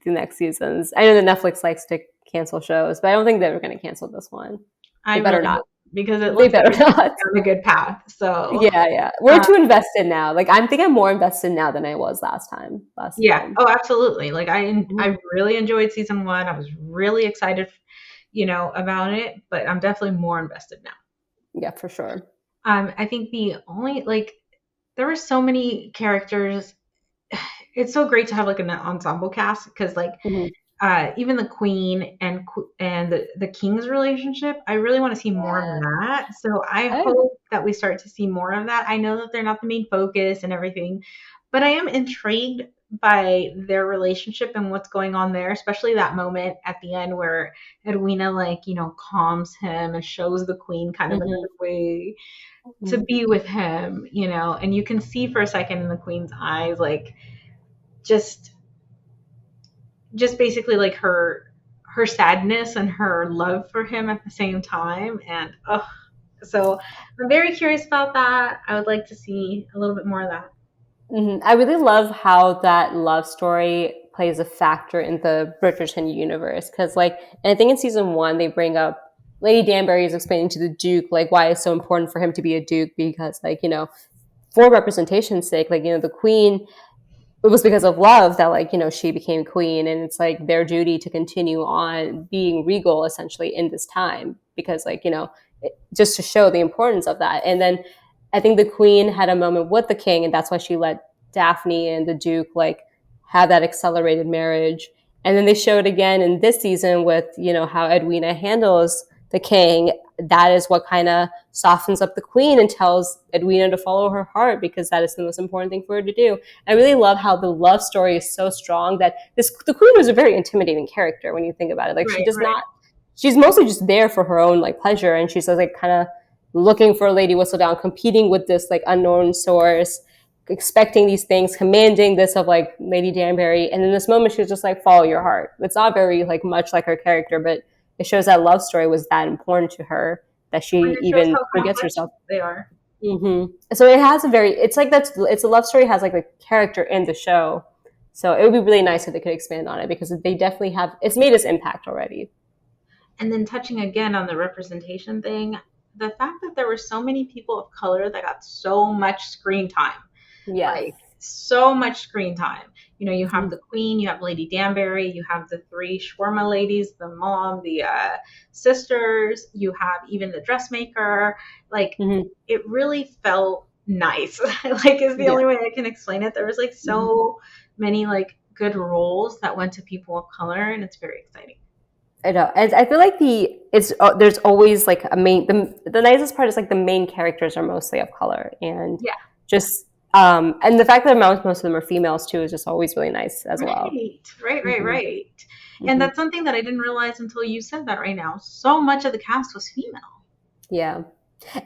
the next seasons. I know that Netflix likes to cancel shows, but I don't think they're going to cancel this one. They better not. Because it looks like it's on a good path. So yeah, we're too invested now. Like I think I'm more invested now than I was last time. Oh, absolutely. Like I really enjoyed season 1. I was really excited, about it, but I'm definitely more invested now. Yeah, for sure. I think the only there were so many characters. It's so great to have like an ensemble cast, because like. Even the queen and the king's relationship, I really want to see more of that. So I hope that we start to see more of that. I know that they're not the main focus and everything, but I am intrigued by their relationship and what's going on there, especially that moment at the end where Edwina, like, you know, calms him and shows the queen kind of Mm-hmm. another way to be with him, you know, and you can see for a second in the queen's eyes, like, just basically like her sadness and her love for him at the same time. And so I'm very curious about that. I would like to see a little bit more of that. I really love how that love story plays a factor in the Bridgerton universe because, like, and I think in season one they bring up Lady Danbury is explaining to the Duke like why it's so important for him to be a Duke because, like, you know, for representation's sake, like, you know, the Queen, it was because of love that, like, you know, she became queen, and it's like their duty to continue on being regal essentially in this time because, like, you know, just to show the importance of that. And then I think the queen had a moment with the king, and that's why she let Daphne and the Duke like have that accelerated marriage. And then they showed again in this season with, you know, how Edwina handles the king. That is what kind of softens up the queen and tells Edwina to follow her heart because that is the most important thing for her to do. I really love how the love story is so strong that the queen was a very intimidating character when you think about it. Like, she Right, does right. not, she's mostly just there for her own like pleasure, and she's like kind of looking for Lady Whistledown, competing with this like unknown source, expecting these things, commanding this of like Lady Danbury, and in this moment she's just like, follow your heart. It's not very like much like her character, but it shows that love story was that important to her that And she it shows even how forgets complex herself. they are. So it has a very, it's like it's a love story has like a character in the show. So it would be really nice if they could expand on it because they definitely have, it's made its impact already. And then touching again on the representation thing, the fact that there were so many people of color that got so much screen time, Yes. like so much screen time. You know, you have the queen, you have Lady Danbury, you have the three shawarma ladies, the mom, the sisters, you have even the dressmaker. Like, it really felt nice. Like, is the only way I can explain it. There was like so many like good roles that went to people of color, and it's very exciting. I know. I feel like there's always like a main, the nicest part is like the main characters are mostly of color, and Yeah. just and the fact that most of them are females too is just always really nice as well. Right. And that's something that I didn't realize until you said that right now. So much of the cast was female. Yeah.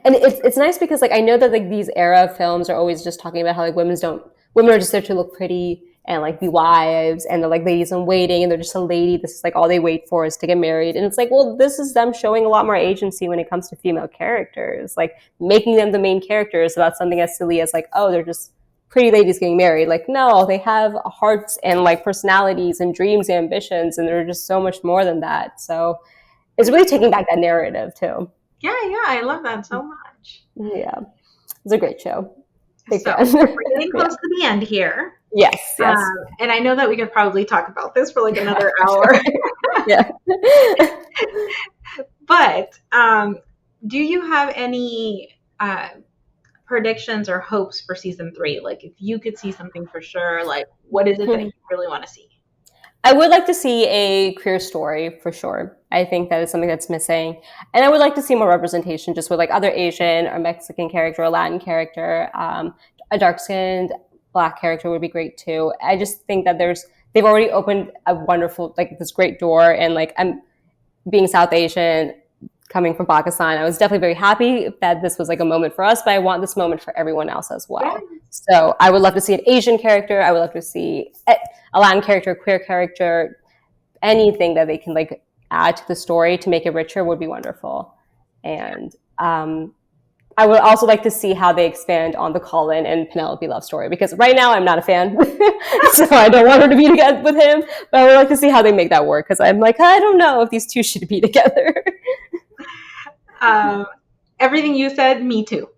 And it's nice because like I know that like these era films are always just talking about how like women are just there to look pretty and like be wives, and they're like ladies in waiting, and they're just a lady. This is like all they wait for is to get married. And it's like, well, this is them showing a lot more agency when it comes to female characters, like making them the main characters about something as silly as like, oh, they're just pretty ladies getting married. Like, no, they have hearts and like personalities and dreams and ambitions, and they're just so much more than that. So it's really taking back that narrative too. Yeah, I love that so much. Yeah, it's a great show. So we're getting close to the end here. Yes. And I know that we could probably talk about this for like another hour. Yeah. But do you have any predictions or hopes for season 3? Like, if you could see something for sure, like, what is it that you really want to see? I would like to see a queer story for sure. I think that is something that's missing. And I would like to see more representation just with like other Asian or Mexican character or Latin character. A dark-skinned Black character would be great too. I just think that they've already opened a wonderful, like this great door. And like, I'm being South Asian, coming from Pakistan, I was definitely very happy that this was like a moment for us, but I want this moment for everyone else as well. Yes. So I would love to see an Asian character. I would love to see a Latin character, a queer character, anything that they can like add to the story to make it richer would be wonderful. And I would also like to see how they expand on the Colin and Penelope love story, because right now I'm not a fan. So I don't want her to be together with him, but I would like to see how they make that work, because I'm like, I don't know if these two should be together. Everything you said, me too.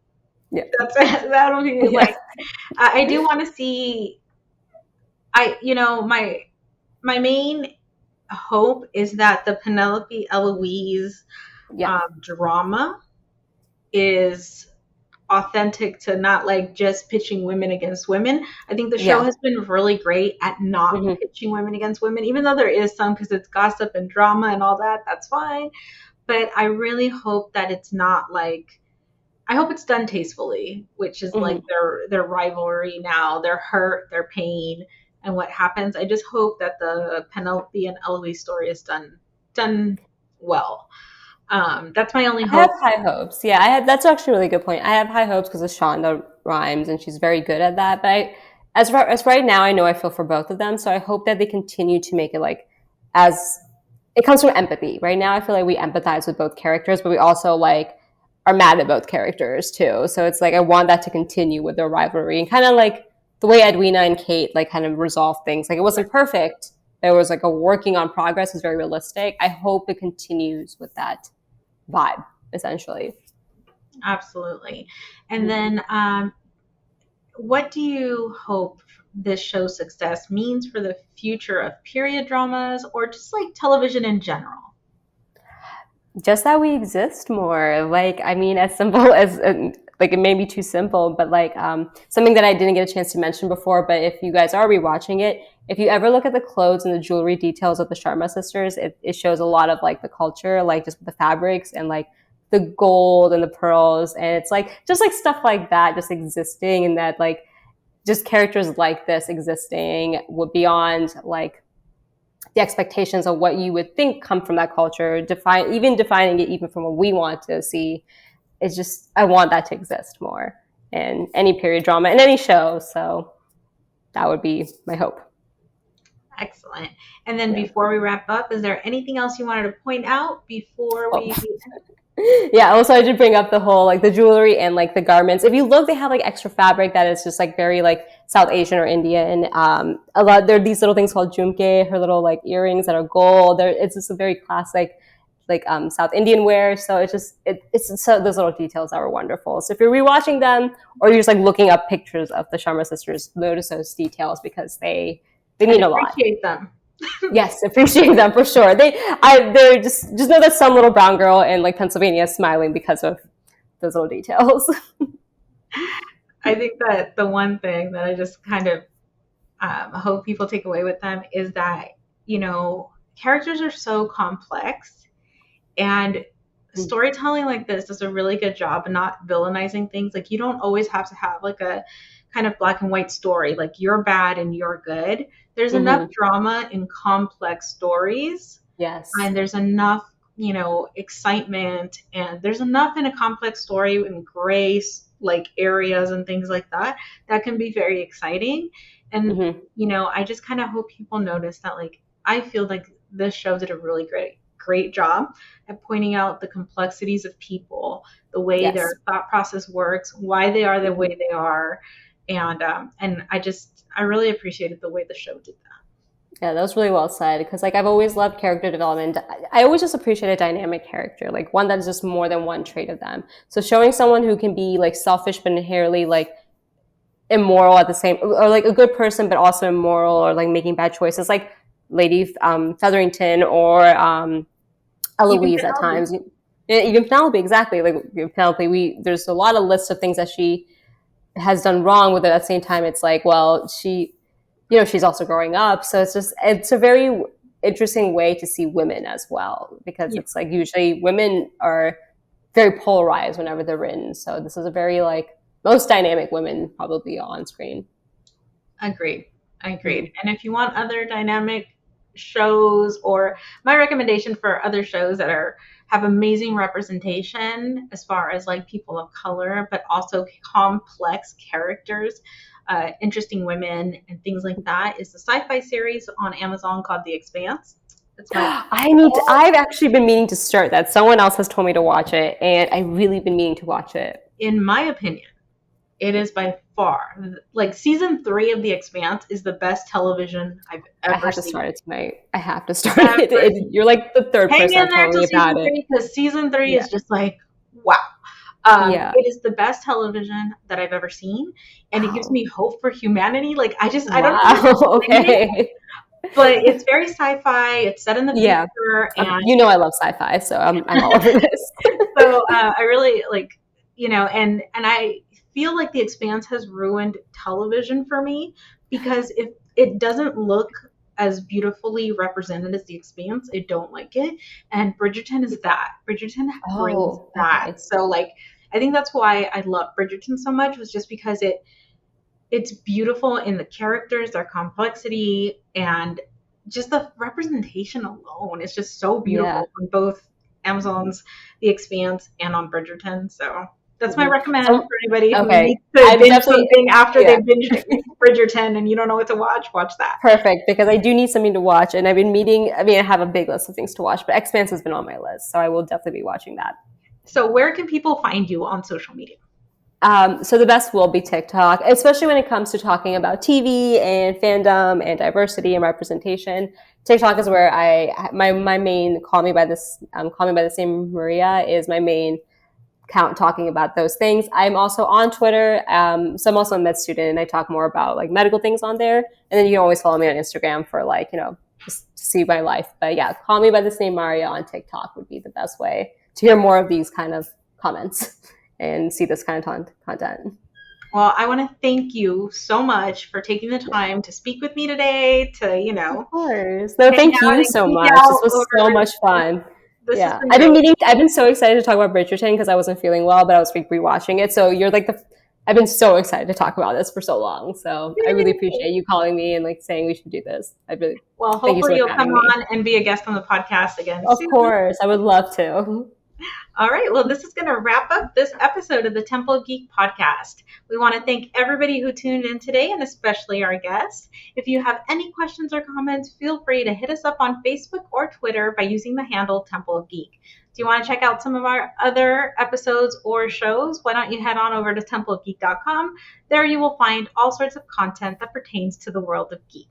Yeah, that'll be like. I do want to see. My main hope is that the Penelope Eloise drama is authentic to not like just pitching women against women. I think the show has been really great at not pitching women against women, even though there is some, because it's gossip and drama and all that. That's fine. But I really hope that it's not like, I hope it's done tastefully, which is like their rivalry now, their hurt, their pain, and what happens. I just hope that the Penelope and Eloise story is done well. That's my only I have hope. high hopes. Yeah, I have. That's actually a really good point. I have high hopes because of Shonda Rhimes, and she's very good at that. But as far as right now, I know I feel for both of them, so I hope that they continue to make it like as it comes from empathy. Right now, I feel like we empathize with both characters, but we also like are mad at both characters too. So it's like I want that to continue with their rivalry and kind of like the way Edwina and Kate like kind of resolve things. Like it wasn't perfect. There was like a working on progress. It's very realistic. I hope it continues with that vibe, essentially. Absolutely. And then what do you hope this show's success means for the future of period dramas or just like television in general? Just that we exist more. Like, I mean, as simple as like it may be too simple, but like something that I didn't get a chance to mention before. But if you guys are rewatching it, if you ever look at the clothes and the jewelry details of the Sharma sisters, it shows a lot of like the culture, like just the fabrics and like the gold and the pearls, and it's like just like stuff like that, just existing, and that like just characters like this existing beyond like the expectations of what you would think come from that culture, defining it even from what we want to see. It's just, I want that to exist more in any period drama, in any show. So that would be my hope. Excellent. And then before we wrap up, is there anything else you wanted to point out before we... Yeah, also I did bring up the whole like the jewelry and like the garments. If you look, they have like extra fabric that is just like very like South Asian or Indian. A lot there are these little things called jhumke, her little like earrings that are gold. It's just a very classic like South Indian wear. So it's so those little details that were wonderful. So if you're rewatching them or you're just like looking up pictures of the Sharma sisters, notice those details because they mean a lot. Appreciate them. Yes, appreciate them for sure. They're just know that some little brown girl in like Pennsylvania is smiling because of those little details. I think that the one thing that I just kind of hope people take away with them is that, you know, characters are so complex, and storytelling like this does a really good job of not villainizing things. Like you don't always have to have like a kind of black and white story, like you're bad and you're good. There's enough drama in complex stories. Yes. And there's enough, you know, excitement, and there's enough in a complex story in gray like areas and things like that that can be very exciting. And you know, I just kind of hope people notice that, like, I feel like this show did a really great job at pointing out the complexities of people, the way their thought process works, why they are the way they are. And I really appreciated the way the show did that. Yeah, that was really well said, because like I've always loved character development. I always just appreciate a dynamic character, like one that is just more than one trait of them. So showing someone who can be like selfish but inherently like immoral at the same, or like a good person but also immoral, or like making bad choices, like Lady Featherington or Eloise at times. Even Penelope, exactly. Like Penelope, there's a lot of lists of things that she has done wrong with it. At the same time, it's like, well, she, you know, she's also growing up. So it's a very interesting way to see women as well, because it's like usually women are very polarized whenever they're written. So this is a very like most dynamic women probably on screen. Agreed. And if you want other dynamic shows, or my recommendation for other shows that have amazing representation as far as like people of color, but also complex characters, interesting women and things like that, is the sci-fi series on Amazon called The Expanse. I've actually been meaning to start that. Someone else has told me to watch it, and I've really been meaning to watch it. In my opinion, it is by far, like, season 3 of The Expanse is the best television I've ever seen. I have to start it tonight. I have to start it. You're like the third person telling me about it. Because season 3 is just like, wow. It is the best television that I've ever seen, and it gives me hope for humanity. Like, I don't know. Okay. But it's very sci-fi. It's set in the future, and you know I love sci-fi, so I'm all over this. So I really like, you know, and I feel like The Expanse has ruined television for me, because if it doesn't look as beautifully represented as The Expanse, I don't like it. And Bridgerton is that. Bridgerton brings that. So like, I think that's why I love Bridgerton so much, was just because it's beautiful in the characters, their complexity, and just the representation alone is just so Yeah. beautiful on both Amazon's The Expanse and on Bridgerton. So that's my Mhm. recommend So, for anybody who okay. needs to I'm binge definitely, something after yeah. they binge Bridgerton and you don't know what to watch. Watch that. Perfect, because I do need something to watch, and I've been meeting. I mean, I have a big list of things to watch, but Expanse has been on my list, so I will definitely be watching that. So where can people find you on social media? So the best will be TikTok, especially when it comes to talking about TV and fandom and diversity and representation. TikTok is where my main call me by the same Maria is my main account talking about those things. I'm also on Twitter. So I'm also a med student and I talk more about like medical things on there. And then you can always follow me on Instagram for like, just to see my life. But yeah, call me by the same Maria on TikTok would be the best way to hear more of these kind of comments and see this kind of content. Well, I want to thank you so much for taking the time to speak with me today, to, Of course. No, hang thank out you and so geek much. This out was so over much fun. this has Yeah. been really I've been so excited to talk about Bridgerton because I wasn't feeling well, but I was like rewatching it. So you're like I've been so excited to talk about this for so long. So I really Yay. appreciate you calling me and like saying we should do this. Well, Thank you so hopefully much for you'll come having me. on and be a guest on the podcast again Of soon. course. I would love to. All right. Well, this is going to wrap up this episode of the Temple of Geek podcast. We want to thank everybody who tuned in today and especially our guests. If you have any questions or comments, feel free to hit us up on Facebook or Twitter by using the handle Temple of Geek. Do you want to check out some of our other episodes or shows? Why don't you head on over to templeofgeek.com? There you will find all sorts of content that pertains to the world of geek.